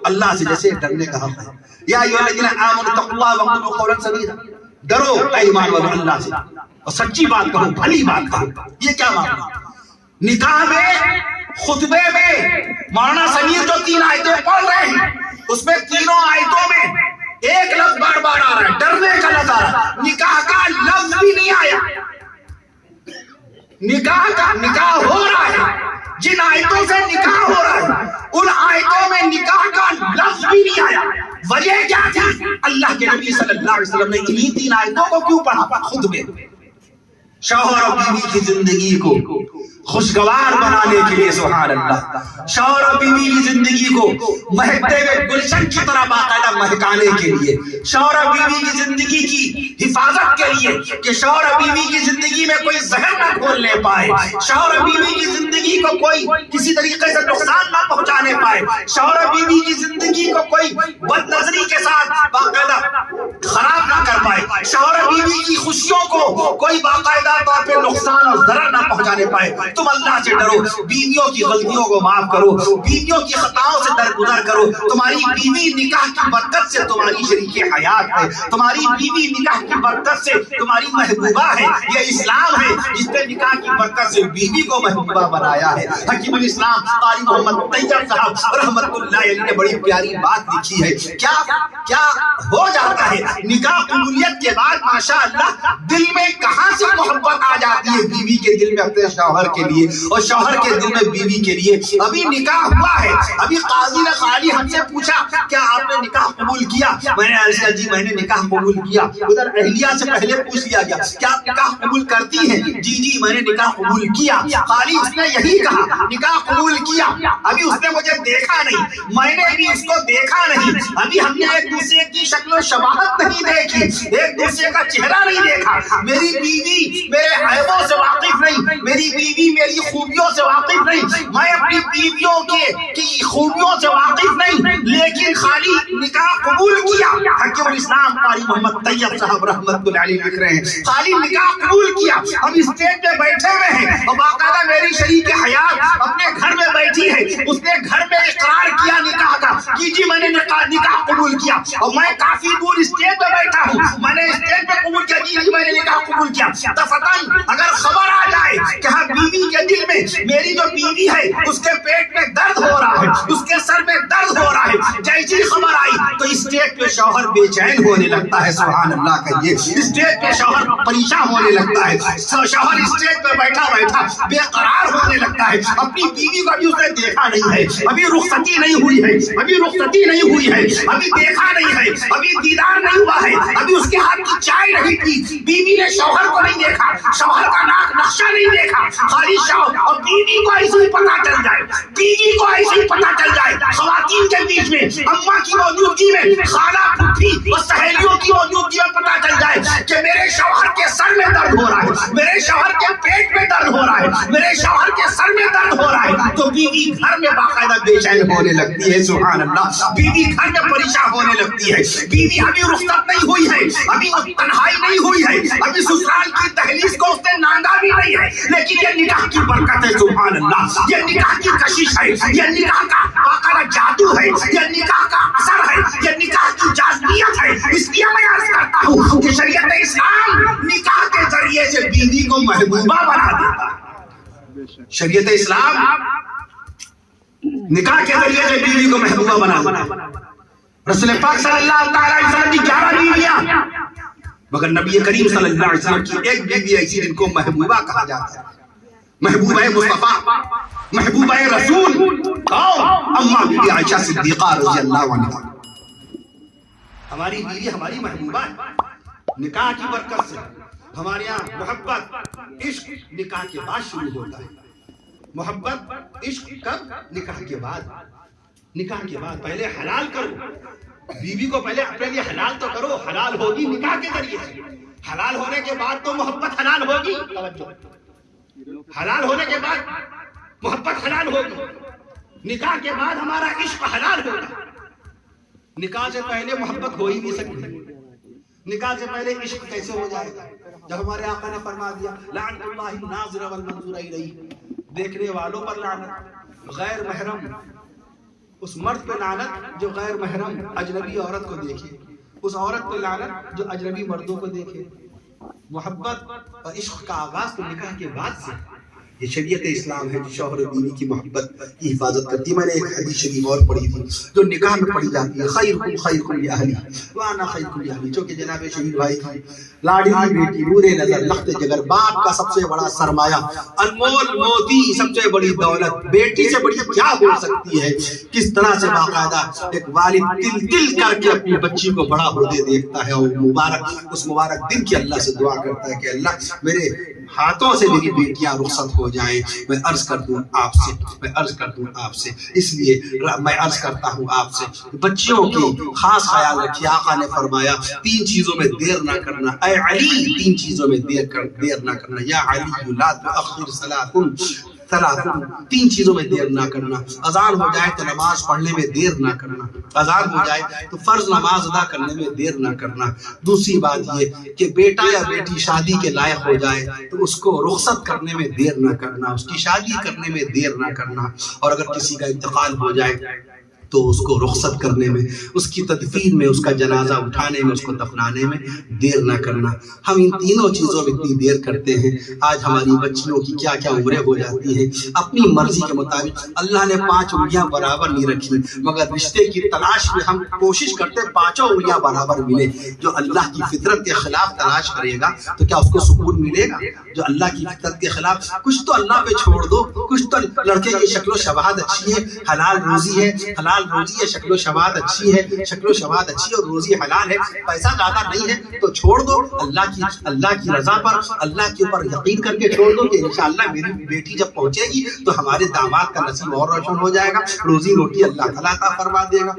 اللہ سے جیسے ڈرنے کا حق ہے، یا ایھا الذین آمنوا اتقوا اللہ وقولوا قولا سدیدا، ڈرو اے ایمان والو اللہ سے اور سچی بات کہو، بھلی بات کہو۔ یہ کیا معاملہ؟ نکاح میں خطبے میں مولانا سمیر جو 3 آیتیں پڑھ رہے ہیں اس میں تینوں آیتوں میں ایک لفظ بار بار آ رہا ہے، ڈرنے کا لفظ آ رہا ہے، نکاح کا لفظ بھی نہیں آیا۔ نکاح ہو رہا ہے، جن آیتوں سے نکاح ہو رہا ہے ان آیتوں میں نکاح کا لفظ بھی نہیں آیا۔ وجہ کیا تھی؟ اللہ کے نبی صلی اللہ علیہ وسلم نے انہی 3 آیتوں کو کیوں پڑھا خطبے میں؟ شوہر اور بیوی کی زندگی کو خوشگوار بنانے کے لیے، سبحان اللہ، شوہر اور بیوی کی زندگی کو مہکتے ہوئے گلشن کی طرح باقاعدہ مہکانے کے لیے، شوہر اور بیوی کی زندگی کی حفاظت کے لیے کہ شوہر اور بیوی کی زندگی میں کوئی زہر نہ گھول لے پائے، شوہر اور بیوی کی زندگی کو کوئی کسی طریقے سے نقصان نہ پہنچانے پائے، شوہر اور بیوی کی زندگی کو کوئی بد نظری کے ساتھ باقاعدہ خراب نہ کر پائے، شوہر اور بیوی کی خوشیوں کو کوئی باقاعدہ طور پہ نقصان اور ضرر نہ پہنچانے پائے۔ تم اللہ سے ڈرو، بیویوں کی غلطیوں کو معاف کرو، بیویوں کی خطاؤں سے درگزر کرو، تمہاری بیوی نکاح کی برکت سے تمہاری شریک حیات ہے، تمہاری بیوی نکاح کی برکت سے تمہاری محبوبہ ہے، یہ اسلام ہے جس نے نکاح کی برکت سے بیوی کو محبوبہ بنایا ہے۔ حکیم الاسلام قاری محمد طیب صاحب رحمت اللہ علیہ نے بڑی پیاری بات لکھی ہے۔ کیا ہو جاتا ہے نکاح قبولیت کے بعد ماشاءاللہ دل میں کہاں سے محبت آ جاتی ہے بیوی کے دل میں اپنے شوہر کے لیے اور شوہر کے دل میں بیوی کے لیے۔ ابھی نکاح ہوا ہے، ابھی قاضی نے خالی ہم سے پوچھا کیا آپ نے نکاح قبول کیا؟ میں نے عرض کیا جی میں نے نکاح قبول کیا۔ ادھر اہلیہ سے پہلے پوچھ لیا گیا کیا آپ نکاح قبول کرتی ہیں؟ جی میں نے نکاح قبول کیا۔ خالی اس نے یہی کہا نکاح قبول کیا، ابھی اس نے مجھے دیکھا نہیں، میں نے بھی اس کو دیکھا نہیں، ابھی ہم نے ایک دوسرے کی شکل و شباہت نہیں دیکھی، ایک دوسرے کا چہرہ نہیں دیکھا، میری بیوی میرے عیبوں سے واقف نہیں، میری بیوی میری خوبیوں سے واقف نہیں، میں اپنی بیویوں کی خوبیوں سے واقف نہیں، لیکن خالی نکاح قبول کیا۔ حکیم الاسلام قاری محمد طیب صاحب رحمت اللہ علیہ لکھ رہے ہیں خالی نکاح قبول کیا، ہم اسٹیج پہ بیٹھے ہوئے ہیں اور باقاعدہ میری شریک حیات اپنے گھر میں بیٹھی ہے، اس نے گھر میں اقرار کیا نکاح کا کہ جی میں نے نکاح قبول کیا، اور میں کافی دور اسٹیج پہ بیٹھا ہوں، میں نے اسٹیج پہ قبول کیا جی میں نے نکاح قبول کیا۔ دفتن اگر خبر آ جائے کہ ہاں بیوی کے دل میں میری جو بیوی ہے اس کے پیٹ میں درد ہو رہا ہے، اس کے سر میں درد ہو رہا ہے، جیسی خبر آئی تو اسٹیج پہ شوہر بے چین ہونے لگتا ہے، سبحان اللہ کہیے، اسٹیج پہ شوہر پریشان ہونے لگتا ہے، شوہر اسٹیج پہ بیٹھا بے قرار ہونے لگتا ہے، اپنی بیوی کو ابھی اس نے دیکھا نہیں ہے، ابھی رخصتی نہیں ہوئی ہے، ابھی دیکھا نہیں ہے، ابھی دیدار نہیں ہوا ہے، ابھی اس کے ہاتھ کی چائے نہیں پی، بیوی نے شوہر کو نہیں دیکھا، شوہر کا ناک نقشہ نہیں دیکھا، خالی شوہر اور بیوی کو ایسے ہی پتہ چل جائے، بیوی کو ایسے ہی پتہ چل جائے، خواتین کے بیچ میں اماں کی موجودگی میں، خالہ پھوپھی اور سہیلیوں کی موجودگی میں پتہ چل جائے کہ میرے شوہر کے سر میں درد درد ہو رہا ہے، میرے شوہر کے پیٹ میں درد ہو رہا ہے، میرے شوہر کے سر میں درد ہو رہا ہے، تو بیوی گھر میں باقاعدہ بے چین ہونے لگتی ہے. سبحان اللہ. بیوی گھر میں پریشان ہونے لگتی ہے. بیوی ابھی رخصت نہیں ہوئی ہے، ابھی تنہائی نہیں ہوئی ہے، ابھی سسرال کی دہلیز کو اس نے نانگا بھی نہیں ہے، لیکن یہ نکاح کی برکت ہے. سبحان اللہ. یہ نکاح کی کشش ہے، یہ نکاح کا باقاعدہ جادو ہے، یہ نکاح کا اثر ہے، یہ نکاح کی جاذبیت ہے. اس لیے میں عرض کرتا ہوں کہ شریعت اسلام نکاح کے ذریعے سے بیوی کو محبوبہ بنا دیتا ہے. شریعت اسلام نکاح کے ذریعے سے بیوی کو محبوبہ بنا دیتا ہے. رسول پاک صلی اللہ تعالی علیہ وسلم کی 11 بیویاں، مگر نبی کریم صلی اللہ علیہ وسلم کی ایک بیوی ایسی جن کو محبوبہ کہا جاتا ہے. محبوبہ مصطفیٰ، محبوبہ رسول کون؟ اماں بی بی عائشہ صدیقہ رضی اللہ عنہا. ہماری بیوی ہماری محبوبہ ہے. نکاح کی برکت سے ہمارے یہاں محبت عشق نکاح کے بعد شروع ہوتا ہے. محبت عشق کب؟ نکاح کے بعد. نکاح کے بعد پہلے حلال کرو بیوی کو، پہلے اپنے لیے حلال تو کرو. حلال ہوگی نکاح کے ذریعے سے. حلال ہونے کے بعد تو محبت حلال ہوگی. حلال ہونے کے بعد محبت حلال ہوگی. نکاح کے بعد ہمارا عشق حلال ہوگا. نکاح سے پہلے محبت ہو ہی نہیں سکتی. نکاح سے پہلے عشق کیسے ہو جائے گا؟ جب ہمارے آقا نے فرما دیا لعنت اللہ الناظر والمنظور الیہ، دیکھنے والوں پر لعنت، غیر محرم اس مرد پہ لعنت جو غیر محرم اجنبی عورت کو دیکھے، اس عورت پہ لعنت جو اجنبی مردوں کو دیکھے. محبت اور عشق کا آغاز تو نکاح کے بعد سے. یہ شریعت اسلام ہے جو شوہر و بیوی کی محبت کی حفاظت کرتی ہے. میں نے ایک حدیث شریف اور پڑھی تھی جو نکاح میں پڑھی جاتی ہے، خیرکم خیرکم لأہلی وانا خیرکم لأہلی، جو کہ جناب شہید بھائی کی لاڈلی بیٹی نور نظر لخت جگر، باپ کا سب سے بڑا سرمایہ، انمول موتی، سب سے بڑی دولت بیٹی سے بڑی کیا ہو سکتی ہے. کس طرح سے باقاعدہ ایک والد دل دل کر کے اپنی بچی کو بڑا ہوتے دیکھتا ہے، اور اس مبارک دن کی اللہ سے دعا کرتا ہے کہ اللہ میرے ہاتھوں سے میری بیٹیاں رخصت ہو جائیں. میں عرض کر دوں آپ سے اس لیے میں عرض کرتا ہوں آپ سے بچیوں کی خاص خیال رکھیے. آقا نے فرمایا 3 چیزوں میں دیر نہ کرنا. اے علی 3 چیزوں میں دیر نہ کرنا. یا علی لا تؤخر صلاۃ 3 چیزوں میں دیر نہ کرنا. اذان ہو جائے تو نماز پڑھنے میں دیر نہ کرنا. اذان ہو جائے تو فرض نماز ادا کرنے میں دیر نہ کرنا. دوسری بات یہ کہ بیٹا یا بیٹی شادی کے لائق ہو جائے تو اس کو رخصت کرنے میں دیر نہ کرنا، اس کی شادی کرنے میں دیر نہ کرنا. اور اگر کسی کا انتقال ہو جائے تو اس کو رخصت کرنے میں، اس کی تدفین میں، اس کا جنازہ اٹھانے میں، اس کو دفنانے میں دیر نہ کرنا. ہم ان تینوں چیزوں میں اتنی دیر کرتے ہیں. آج ہماری بچیوں کی کیا کیا عمریں ہو جاتی ہیں اپنی مرضی کے مطابق. اللہ نے 5 انگلیاں برابر نہیں رکھی، مگر رشتے کی تلاش میں ہم کوشش کرتے 5 انگلیاں برابر ملے. جو اللہ کی فطرت کے خلاف تلاش کرے گا تو کیا اس کو سکون ملے گا؟ جو اللہ کی فطرت کے خلاف، کچھ تو اللہ پہ چھوڑ دو. کچھ تو لڑکے کی شکل و شباہت اچھی ہے، حلال روزی ہے، حلال روزی ہے، شکل و شباہت اچھی ہے، شکل و شباہت اچھی اور روزی حلال ہے، پیسہ زیادہ نہیں ہے تو چھوڑ دو. اللہ کی رضا پر، اللہ کے اوپر یقین کر کے چھوڑ دو کہ انشاءاللہ میری بیٹی جب پہنچے گی تو ہمارے داماد کا نصیب اور روشن ہو جائے گا، روزی روٹی اللہ تعالیٰ عطا فرما دے گا.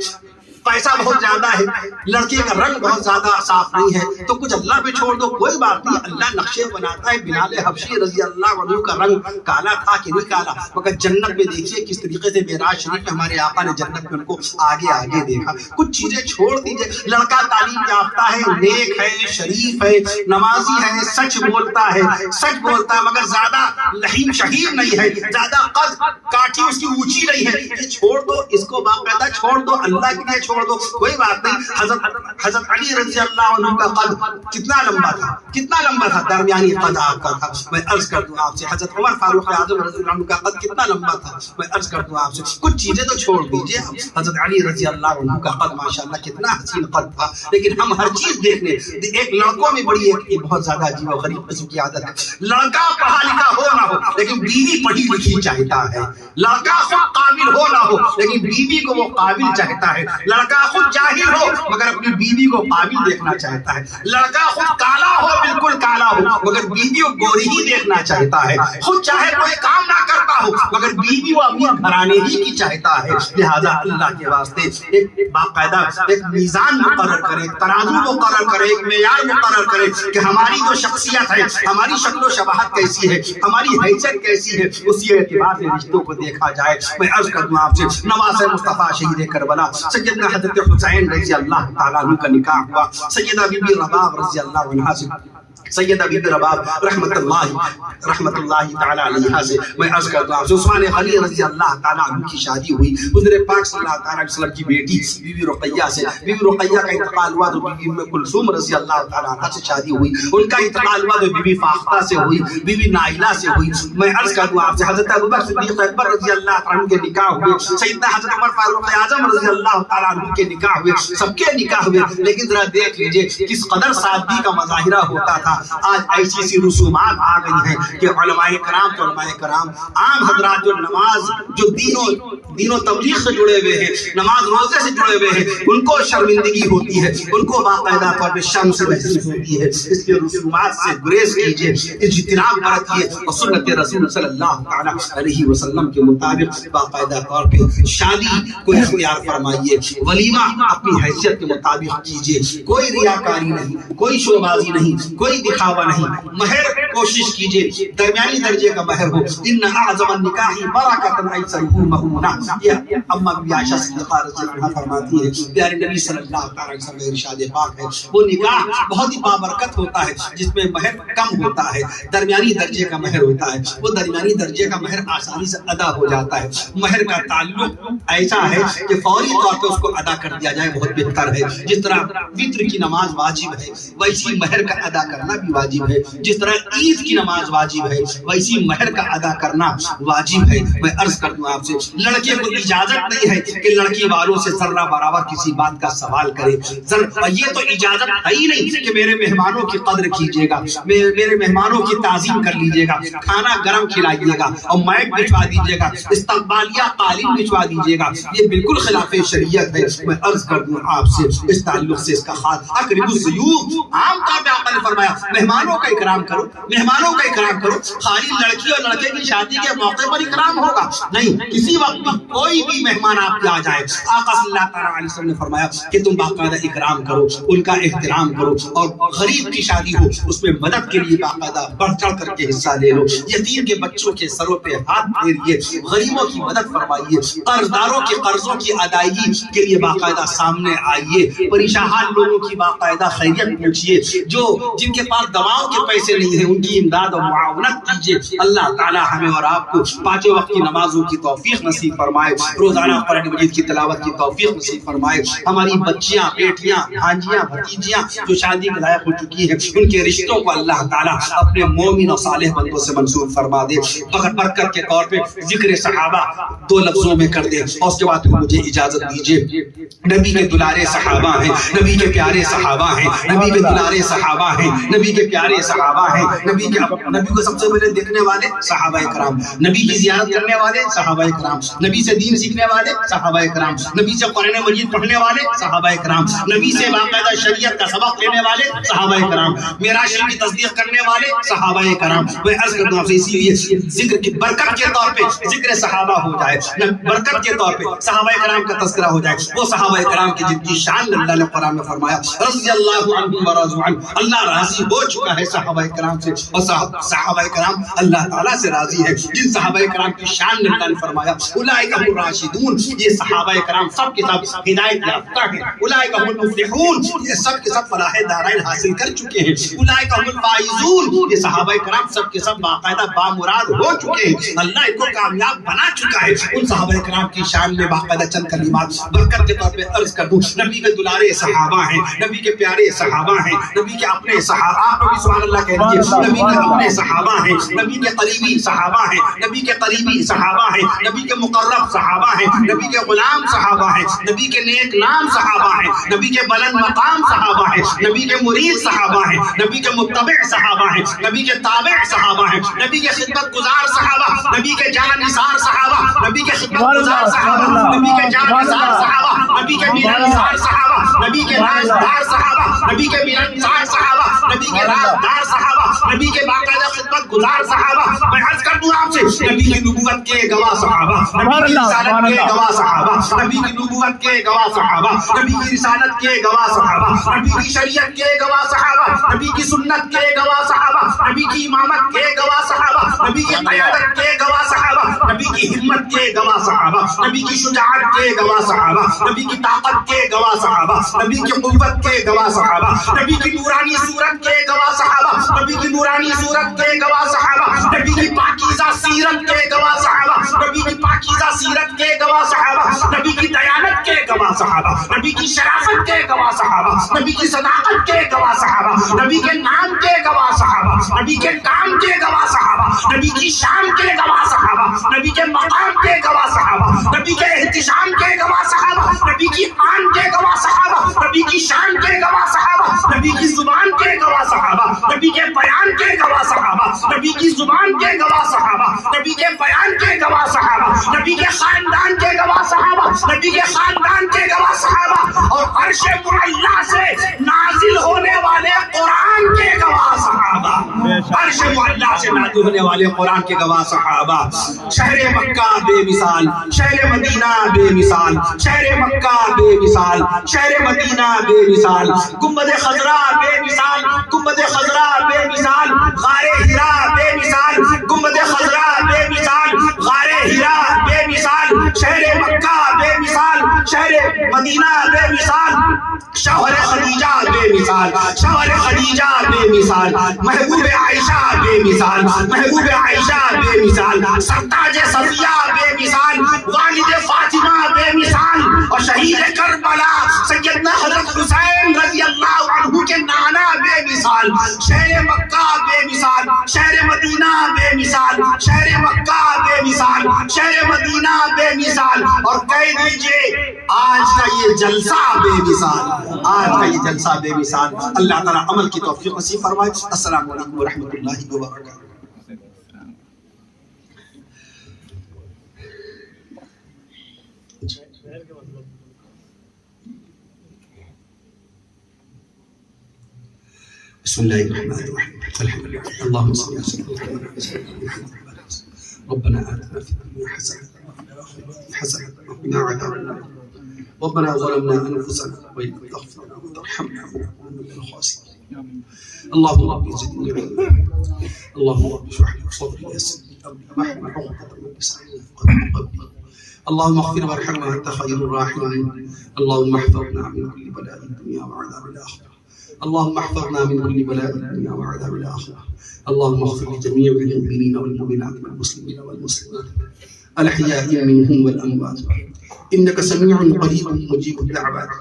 پیسہ بہت زیادہ ہے، لڑکے کا رنگ بہت زیادہ صاف نہیں ہے تو کچھ اللہ پہ چھوڑ دو، کوئی بات نہیں. اللہ نقشے بناتا ہے. بلال حبشی رضی اللہ عنہ کا رنگ کالا تھا کہ نہیں کالا، مگر جنت میں دیکھیے کس طریقے سے معراج شریف میں ہمارے آقا نے جنت میں ان کو آگے دیکھا. کچھ چیزیں چھوڑ دیجئے. لڑکا تعلیم یافتہ ہے، نیک ہے، شریف ہے، نمازی ہے، سچ بولتا ہے مگر زیادہ لہیم شہیم نہیں ہے، زیادہ قد کاٹھی اس کی اونچی نہیں ہے، یہ چھوڑ دو. اس کو باقاعدہ چھوڑ دو، اللہ کے لیے چھوڑ دو، کوئی بات نہیں. حضرت علی رضی اللہ عنہ کا قد کتنا لمبا تھا؟ درمیانی قد آپ کا تھا. میں عرض کر دوں آپ سے حضرت عمر فاروق اعظم رضی اللہ عنہ کا قد کتنا لمبا تھا. میں عرض کر دوں آپ سے کچھ چیزیں تو چھوڑ دیجئے. حضرت علی رضی اللہ عنہ کا قد ماشاءاللہ کتنا حسین قد تھا، لیکن ہم ہر چیز دیکھنے ایک لڑکوں میں بڑی ایک بہت زیادہ عجیب و غریب قسم کی عادت ہے. لڑکا پڑھا لکھا ہو نہ ہو لیکن بیوی پڑھی لکھی چاہتا ہے. لڑکا خود قابل ہو نہ ہو لیکن بیوی کو وہ قابل چاہتا ہے. لڑکا خود جاہل ہو مگر اپنی بیوی کو قابل دیکھنا چاہتا ہے، لڑکا خود کالا ہو بالکل کالا ہو مگر بیوی کو گوری ہی دیکھنا چاہتا ہے، خود چاہے کوئی کام نہ کرتا ہو مگر بیوی وہ امیر گھرانے ہی کی چاہتا ہے۔ لہذا اللہ کے واسطے ایک باقاعدہ ایک میزان مقرر کرے، ایک ترازو مقرر کرے، ایک معیار مقرر کرے کہ ہماری جو شخصیت ہے، ہماری شکل و شباہت کیسی ہے، ہماری حیثیت کیسی ہے، اسی اعتبار سے رشتوں کو دیکھا جائے۔ میں عرض کر دوں آپ سے، نواز مصطفیٰ شہید کربلا سیدنا حضرت حسین رضی اللہ تعالیٰ عنہ کا نکاح ہوا سیدہ بی بی رباب رضی اللہ عنہا سے، سیدہ بی بی رباب رحمت اللہ تعالی علیہا سے۔ میں عرض کرتا ہوں عثمان غنی رضی اللہ تعالی عنہ کی شادی ہوئی حضور پاک صلی اللہ تعالی علیہ وسلم کی بیٹی بی بی رقیہ سے۔ بی بی رقیہ کا انتقال ہوا تو بی بی ام کلثوم رضی اللہ تعالی عنہ سے شادی ہوئی، ان کا انتقال ہوا تو بی بی فاختہ سے ہوئی، بی بی نائلہ سے ہوئی۔ میں عرض کرتا ہوں آپ سے حضرت ابوبکر صدیق اکبر رضی اللہ تعالی عنہ کے نکاح ہوئے، سیدنا حضرت عمر فاروق اعظم رضی اللہ تعالی عنہ کے نکاح ہوئے، سب کے نکاح ہوئے۔ لیکن ذرا دیکھ لیجئے کس قدر سادگی کا مظاہرہ ہوتا تھا۔ آج ایسی سی رسومات آ گئی ہیں کہ علماء کرام عام حضرات جو نماز جو دین و تبلیغ سے جڑے ہوئے ہیں، نماز روزے سے جڑے ہوئے ہیں، ان کو شرمندگی ہوتی ہے، ان کو باقاعدہ طور پہ شرم سے محسوس ہوتی ہے۔ اس کے رسومات سے گریز کیجیے، اجتناب برتیے اور سنت رسول صلی اللہ تعالی علیہ وسلم کے مطابق باقاعدہ طور پہ شادی کو اختیار فرمائیے، ولیمہ اپنی حیثیت کے مطابق کیجیے، کوئی ریاکاری نہیں، کوئی شوبازی نہیں، کوئی دکھاوا نہیں۔ مہر کوشش کیجیے درمیانی درجے کا مہر ہو۔ ان اعظم النکاح برکۃ ایسرہ مؤمنہ، یہ اماں بی عائشہ صدیقہ رضی اللہ عنہا فرماتی ہے، پیارے نبی صلی اللہ علیہ وسلم کا ارشاد پاک ہے، وہ نکاح بہت ہی بابرکت ہوتا ہے جس میں مہر کم ہوتا ہے، درمیانی درجے کا مہر ہوتا ہے۔ وہ درمیانی درجے کا مہر آسانی سے ادا ہو جاتا ہے۔ مہر کا تعلق ایسا ہے کہ فوری طور پہ اس کو ادا کر دیا جائے بہت بہتر ہے۔ جس طرح وتر کی نماز واجب ہے ویسی مہر کا ادا کرنا بھی واجب ہے، جس طرح عید کی نماز واجب ہے ویسی مہر کا ادا کرنا واجب ہے۔ میں عرض کر دوں آپ سے، لڑکے کو اجازت نہیں ہے کہ لڑکی والوں سے ذرہ برابر کسی بات کا سوال کرے۔ یہ تو اجازت ہے ہی نہیں کہ میرے مہمانوں کی قدر کیجیے گا، میرے مہمانوں کی تعظیم کر لیجیے گا، کھانا گرم کھلائیے گا اور میٹ بچھوا دیجیے گا، استقبالیہ قالین بچھوا دیجیے گا، یہ بالکل خلاف شریعت ہے۔ میں عرض کر دوں آپ سے، اس تعلق سے اس کا خاص اقرب الضیوف، عام طور پہ آپ نے فرمایا مہمانوں کا اکرام کرو، مہمانوں کا اکرام کرو۔ خالی لڑکی اور لڑکے کی شادی کے موقع پر اکرام ہوگا نہیں، کسی وقت بھی کوئی بھی مہمان آپ کے آ جائے، آقا صلی اللہ تعالیٰ علیہ وسلم نے فرمایا کہ تم باقاعدہ اکرام کرو، ان کا احترام کرو، اور غریب کی شادی ہو اس میں مدد کے لیے باقاعدہ بڑھ چڑھ کر کے حصہ لے لو، یتیم کے بچوں کے سروں پہ ہاتھ پھیریے، غریبوں کی مدد فرمائیے، قرض داروں کے قرضوں کی ادائیگی کے لیے باقاعدہ سامنے آئیے، پریشان حال لوگوں کی باقاعدہ خیریت پوچھیے، جو جن کے پاس دواؤں کے پیسے نہیں ہیں ان کی امداد اور معاونت کیجیے۔ اللہ تعالیٰ ہمیں اور آپ کو پانچوں وقت کی نمازوں کی توفیق نصیب فرمائے، روزانہ قرآن مجید کی تلاوت کی توفیق نصیب فرمائے۔ ہماری بچیاں، بیٹیاں، بھانجیاں، بھتیجیاں جو شادی کے لائق ہو چکی ہیں، ان کے رشتوں کو اللہ تعالیٰ اپنے مومن اور صالح بندوں سے منسوب فرما دے۔ برکت کے طور پہ ذکر صحابہ دو لفظوں میں کر دے، اور اس کے بعد مجھے اجازت دیجیے۔ نبی کے دلارے صحابہ ہیں، نبی کے پیارے صحابہ ہیں، نبی کے دلارے صحابہ ہیں، نبی کے پیارے صحابہ ہیں، نبی کو سب سے پہلے دیکھنے والے صحابہ کرام، نبی کی زیارت کرنے والے صحابہ کرام، نبی سے دین سیکھنے والے صحابہ کرام، نبی سے قرآن مجید پڑھنے والے صحابہ کرام، نبی سے باقاعدہ شریعت کا سبق لینے والے صحابہ کرام، معراج کی تصدیق کرنے والے صحابہ کرام۔ میں عرض کرتا ہوں اسی لیے ذکر کی برکت کے طور پہ ذکر صحابہ ہو جائے، برکت کے طور پہ صحابہ کرام کا تذکرہ ہو جائے، وہ صحابہ کرام کی جن کی شان اللہ نے قرآن میں فرمایا رضی اللہ عنہم ورضوا عنہ، اللہ راضی ہو چکا ہے صحابہ کرام سے، اور صحابہ کرام اللہ تعالیٰ سے راضی ہے۔ جن صحابہ کرام کی شان اللہ نے فرمایا اولئک هم الراشدون، یہ صحابہ کرام سب کے سب ہدایت یافتہ ہیں، اولئک هم المفلحون، یہ سب کے سب فلاح دارین حاصل کر چکے ہیں، اولئک هم الفائزون، یہ صحابہ کرام سب کے سب باقاعدہ بامراد ہو چکے ہیں، اللہ ان کو کامیاب بنا چکا ہے۔ ان صحابہ کرام کی شان میں باقاعدہ چند کلمات برکت کے طور پہ عرض کر دوں۔ نبی کے دلارے صحابہ ہیں، نبی کے پیارے صحابہ ہیں، نبی کے اپنے صحابہ، آپ بھی سبحان اللہ کہہ دیجیے، نبی کے اپنے صحابہ ہیں، نبی کے قریبی صحابہ ہیں، نبی کے قریبی صحابہ ہیں، نبی کے مقرب صحابہ ہیں، نبی کے غلام صحابہ ہیں، نبی کے نیک نام صحابہ ہیں، نبی کے بلند مقام صحابہ ہیں، نبی کے مرید صحابہ ہیں، نبی کے متبع صحابہ ہیں، نبی کے تابع صحابہ ہیں، نبی کے خدمت گزار صحابہ، نبی کے جان نثار صحابہ، نبی کے خدمت گزار صحابہ، نبی کے جان نثار صحابہ، نبی کے ملنسار صحابہ، نبی کے رازدار صحابہ، نبی کے ملنسار صحابہ، نبی کے رازدار صحابہ، نبی کے باقاعدہ خدمت گزار صحابہ. میں عرض کر دوں آپ سے، نبی کی نبوت کے گواہ صحابہ، نبی کی رسالت کے گواہ صحابہ، نبی کی نبوت کے گواہ صحابہ، نبی کی رسالت کے گواہ صحابہ، نبی کی شریعت کے گواہ صحابہ، نبی کی سنت کے گواہ صحابہ، نبی کی امامت کے گواہ صحابہ، نبی کی قیادت کے گواہ صحابہ، نبی کی ہمت کے گواہ صحابہ، نبی کی شجاعت کے گواہ صحابہ، نبی کی طاقت کے گواہ صحابہ، نبی کی قوت کے گواہ صحابہ، نبی کی نورانی صورت کے گواہ صحابہ، نبی کی نورانی صورت کے گواہ صحابہ، نبی کی پاکیزہ سیرت کے گواہ صحابہ، نبی کی پاکیزہ سیرت کے گواہ صحابہ، نبی کی دیانت کے گواہ صحابہ، نبی کی شرافت کے گواہ صحابہ، نبی کی صداقت کے گواہ صحابہ، نبی کے نام کے گواہ صحابہ، نبی کے کام کے گواہ صحابہ، نبی کی شان کے گواہ صحابہ، نبی کے مقام کے گواہ صحابہ، نبی کے احتشام کے گواہ صحابہ، نبی کی آن کے گواہ صحابہ، نبی کی شان کے گواہ صحابہ، نبی کی زبان کے گواہ صحابہ، نبی کے بیان کے گواہ صحابہ، نبی کی زبان کے گواہ صحابہ، نبی کے بیان کے گواہ صحابہ، نبی کے خاندان کے گواہ صحابہ، نبی کے خاندان کے گواہ صحابہ، اور عرش معلیٰ سے نازل ہونے والے قرآن کے گواہ صحابہ، عرش معلیٰ سے نازل ہونے والے قرآن کے گواہ صحابہ. شہر مکہ بے مثال، شہر مدینہ بے مثال، شہر مکہ بے مثال، شہر مدینہ بے مثال، گنبد خضرا بے مثال، گنبد خضرا بے مثال، غار ہرا بے مثال، گنبد خضرا بے مثال، غار ہرا بے مثال، شہر مکہ بے مثال، شہر مدینہ بے مثال، شوہر خدیجہ بے مثال، شوہر خدیجہ بے مثال، محبوب عائشہ بے مثال، محبوب عائشہ بے مثال، سرتاج صفیہ بے مثال، والد فاطمہ بے مثال، اور شہید کربلا سیدنا حضرت حسین رضی اللہ عنہ کے نانا بے مثال. شہر مکہ بے مثال، شہر مدینہ بے مثال، شہر مکہ بے مثال، شہر مدینہ بے مثال. اور کہہ دیجئے آج کا یہ جلسہ بے مثال، آج کا یہ جلسہ بے مثال. اللہ تعالیٰ عمل کی توفیق نصیب فرمائے. السلام علیکم ورحمۃ اللہ وبرکاتہ. بسم اللہ الرحمن الرحیم. الحمد للہ اللہم صلی اللہ علیہ وسلم. ربنا آتنا فی الدنیا حسنة حسنة وقنا عذاب النار. ربنا ظلمنا أنفسنا وإن لم تغفر لنا وترحمنا لنكونن من الخاسرين. اللهم رب زدني علما، اللهم رب اشرح لي صدري ويسر لي أمري واحلل عقدة من لساني يفقهوا قولي. اللهم اغفر وارحم وأنت خير الراحمين. اللهم احفظنا من كل بلاء الدنيا وعذاب الآخرة. اللهم احفظنا من كل بلاء الدنيا وعذاب الآخرة. اللهم اغفر لجميع المؤمنين والمؤمنات والمسلمين والمسلمات الأحياء منهم والأموات إنك سميع قريب مجيب الدعوات.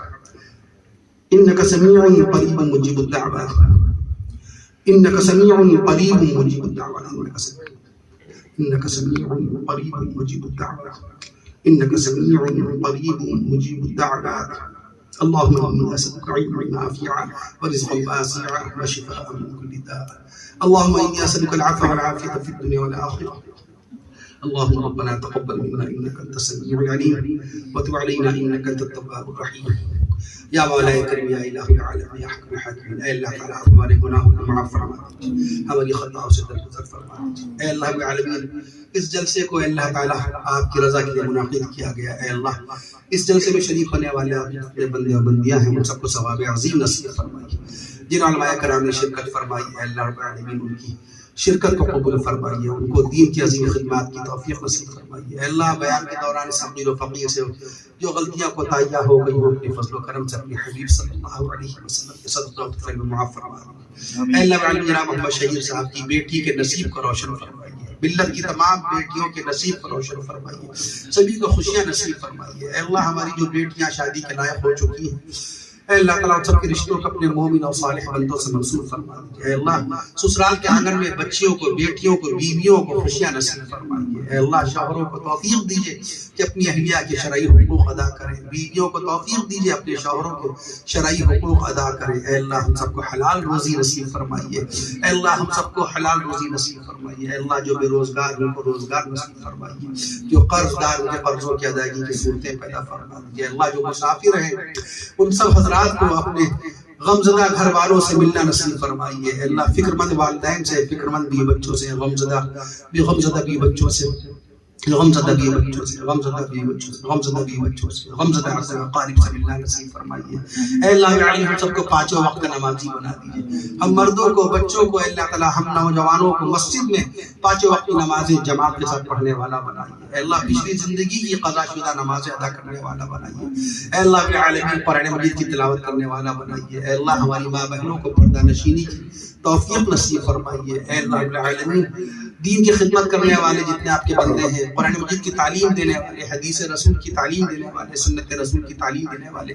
إنك سميع قريب مجيب الدعوات. إنك سميع قريب مجيب الدعوات. إنك سميع قريب مجيب الدعوات. إنك سميع قريب مجيب الدعوات. اللهم إني أسألك علما نافعا ورزقا واسعا وشفاء من كل داء. اللهم إني أسألك العفو والعافية في الدنيا والآخرة. اللهم ربنا تقبل منا إنك أنت السميع العليم وتب علينا إنك أنت التواب الرحيم. یا مولا کریم یا الہ العالمین یا حکم حاکمین، اے اللہ تعالیٰ ہمارے گناہوں کو معاف فرما دیجیے، ہماری خطاؤں سے درگزر فرما دیجیے. اے اللہ العالمین، اس جلسے کو اے اللہ تعالیٰ آپ کی رضا کے لیے منعقد کیا گیا. اے اللہ اس جلسے میں شریک ہونے والے آپ کے بندے اور بندیاں ہیں، ان سب کو ثواب عظیم نصیب فرمائیے. جن علماء کرام نے شرکت فرمائی اے اللہ رب العالمین ان کی شرکت کو قبول فرمائیے، ان کو دین کی عظیم خدمات کی توفیق نصیب فرمائیے. اے اللہ بیان کے دوران صغیر و فقیر سے جو غلطیاں کوتاہیاں ہو گئی ہوں اپنے فضل و کرم سے اپنے حبیب صلی اللہ علیہ وسلم کے صدقہ و طفیل میں معاف فرمائیے. اے اللہ العالمین جناب محمد شہیر صاحب کی بیٹی کے نصیب کو روشن فرمائیے، ملت کی تمام بیٹیوں کے نصیب کو روشن فرمائیے، سبھی کو خوشیاں نصیب فرمائیے. اے اللہ ہماری جو بیٹیاں شادی کے لائق ہو چکی ہیں اے اللہ تعالیٰ سب کے رشتوں کو اپنے مومن اور صالح بندوں سے منسوخ فرما دیجیے۔ اے اللہ سسرال کے آنگن میں بچیوں کو، بیٹیوں کو، بیویوں کو خوشیاں نصیب فرمائیے۔ اے اللہ شوہروں کو توفیق دیجیے کہ اپنی اہلیہ کے شرعی حقوق ادا کریں، بیویوں کو توفیق دیجیے اپنے شوہروں کو شرعی حقوق ادا کریں۔ اے اللہ ہم سب کو حلال روزی نصیب فرمائیے۔ اے اللہ ہم سب کو حلال روزی نصیب فرمائیے۔ اے اللہ جو بے روزگار ان کو روزگار نصیب فرمائیے، جو قرض دار ان کے قرضوں کی ادائیگی کی صورتیں پیدا فرما دیجیے۔ اللہ جو مسافر ہیں ان سب حضرات کو اپنے غمزدہ گھر والوں سے ملنا نصیب فرمائیے۔ اے اللہ فکر مند والدین سے، فکر مند بیوی بچوں سے، غمزدہ بیوی بچوں سے، غمزدہ بیوی بچوں سے، غمزدہ بیوی بچوں سے، غمزدہ بیوی بچوں سے، غمزدہ اقارب سے ملنا نصیب فرمائیے۔ اے اللہ تعالی ہم سب کو پانچوں وقت نمازی بنا دیجیے، ہم مردوں کو، بچوں کو، اے اللہ تعالی ہم نوجوانوں کو مسجد میں پانچوں وقت نمازیں جماعت کے ساتھ پڑھنے والا بنائیے۔ اے اللہ پچھلی زندگی کی قضا شدہ نمازیں ادا کرنے والا بنائیے۔ اے اللہ العالمین قرآن مجید کی تلاوت کرنے والا بنائیے۔ اے اللہ ہماری ماں بہنوں کو پردہ نشینی کی توفیق نصیب فرمائیے۔ اے اللہ العالمین دین کی خدمت کرنے والے جتنے آپ کے بندے ہیں، قرآن مجید کی تعلیم دینے والے، حدیث رسول کی تعلیم دینے والے، سنت رسول کی تعلیم دینے والے،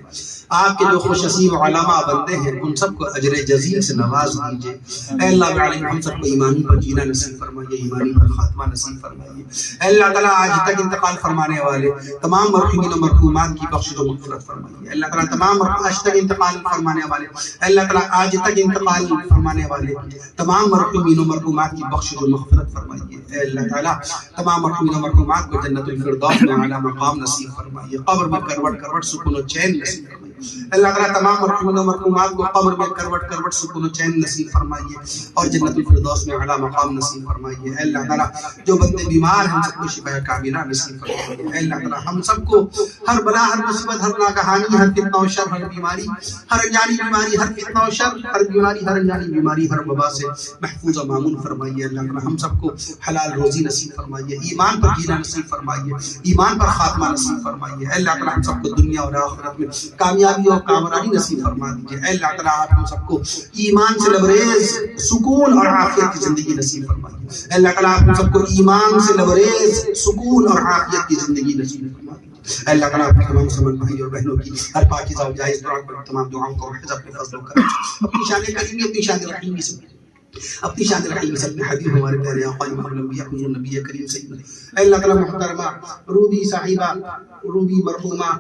آپ کے جو خوش نصیب علماء بندے ہیں ان سب کو اجر جزیل سے نواز دیجیے۔ اے اللہ العالمین ہم سب کو ایمانی پر جینا نصیب فرمائیے، ایمانی پر خاتمہ نصیب فرمائیے۔ اے اللہ تعالیٰ آج تک انتقال فرمانے والے تمام مرحومین و مرحومات کی بخشش و مغفرت فرمائیے۔ اللہ تعالیٰ تمام آج تک انتقال فرمانے والے، اللہ تعالیٰ آج تک انتقال فرمانے والے تمام مرحومین و مرحومات کی بخشش و مغفرت فرمائیے۔ اے اللہ تعالیٰ تمام مرحومین و مرحومات کو جنت الفردوس میں اعلیٰ مقام نصیب فرمائیے، قبر میں کروٹ کروٹ سکون و چین نصیب فرمائیے۔ اللہ تعالیٰ تمام مرحومین و مرحومات کو قبر میں کروٹ کروٹ سکون و چین نصیب فرمائیے اور جنت الفردوس میں اعلیٰ مقام نصیب فرمائیے۔ اے اللہ تعالیٰ جو بندے بیمار ہیں ہم سب کو شفا کاملہ نصیب فرمائیے۔ اے اللہ تعالیٰ ہم سب کو ہر بلا، ہر مصیبت، ہر ناگہانی، ہر فتنہ و شر، ہر بیماری، ہر انجانی بیماری، ہر فتنہ و شر، ہر بیماری، ہر انجانی بیماری، ہر وبا سے محفوظ و مامون فرمائیے۔ اللہ تعالیٰ ہم سب کو حلال روزی نصیب فرمائیے، ایمان پر جینا نصیب فرمائیے، ایمان پر خاتمہ نصیب فرمائیے۔ اے اللہ تعالیٰ ہم سب کو دنیا اور آخرت میں کامیابی اور کامرانی نصیب فرما دیجیے۔ اے اللہ تعالیٰ آپ ہم سب کو ایمان سے لبریز سکون اور عافیت کی زندگی نصیب فرمائیے۔ اے اللہ تعالیٰ آپ ہم سب کو ایمان سے لبریز سکون اور عافیت کی زندگی نصیب فرمائیے۔ اے اللہ تعالیٰ اپنے تمام مسلمان بھائی اور بہنوں کی ہر پاکیزہ و جائز دعا پر تمام دعاؤں کو محفوظ اپنے فضل و کرم اپنی شان کریمی، اپنی شان رحیمی سے، اپنی شان رحیم سے اپنے حبیب ہمارے پیارے آقا امام الانبیاء حضور نبی کریم سیدنا اے اللہ تعالیٰ محترمہ روبی صاحبہ، روبی مرحومہ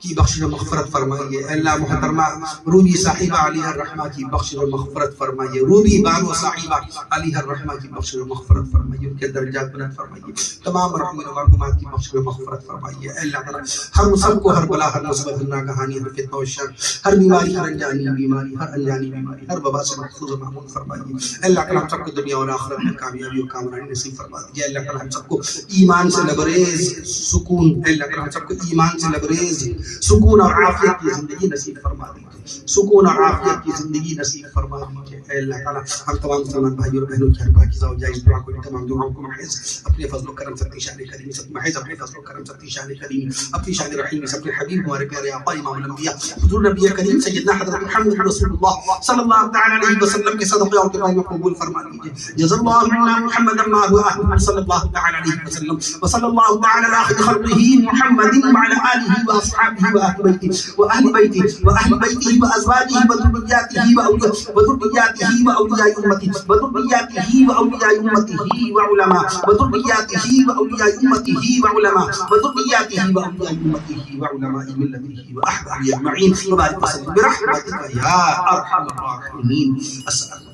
کی بخشش و مغفرت فرمائیے۔ اے اللہ محترمہ روبی صاحبہ علیہ الرحمہ کی بخشش و مغفرت فرمائیے، روبی بانو صاحبہ علیہ الرحمہ کی بخشش و مغفرت فرمائیے، ان کے درجات بلند فرمائیے، تمام مرحومین و مرحومات کی بخشش و مغفرت فرمائیے۔ اے اللہ تعالیٰ ہم سب کو ہر بلا، ہر مصیبت، ہر ناگہانی، ہر فتنہ و شر، ہر بیماری، ہر انجانی بیماری، ہر انجانی بیماری، ہر وبا سے محفوظ و مامون فرمائیے۔ اے اللہ تعالیٰ ہم سب کو دنیا اور آخرت میں کامیابی و کامرانی نصیب فرما دیجیے۔ اللہ تعالیٰ ہم سب کو ایمان سے لبریز سکون، اے اللہ تعالیٰ ہم سب کو ایمان سے لبریز سکون اور عافیت کی زندگی نصیب فرما دیجیے، سکون اور عافیت کی زندگی نصیب فرما دیجیے۔ اے اللہ تعالیٰ ہم تمام مسلمان بھائی اور بہنوں کی ہر پاکیزہ و جائز دعا کو، تمام دعاؤں کو محض اپنے فضل و کرم سے، اپنی شان کریمی سے، محض اپنے فضل و کرم سے، اپنی شان کریمی، اپنی شان رحیم سے، اپنے حبیب ہمارے پیارے آقا امام الانبیاء حضور نبی کریم سیدنا حضرت محمد رسول اللہ صلی اللہ تعالی علیہ وسلم کے صدقے اور دعائیں قبول فرما لیجیے۔ جزا اللہ عنا محمد ما هو اهل صلی اللہ تعالی علیہ وسلم وصلی اللہ تعالی علی خیر خلقه محمد وعلى آله واصحابه واهل بیته واهل بیته واهل بیته وازواجه وذرياته وذرياته واولیاء امته وذرياته واولیاء امته وعلماء وذرياته واولیاء امته وعلماء وذرياته واولیاء امته وعلماء ملته واحبابه اجمعین وبارک وسلم برحمتك يا ارحم الراحمين۔ السلام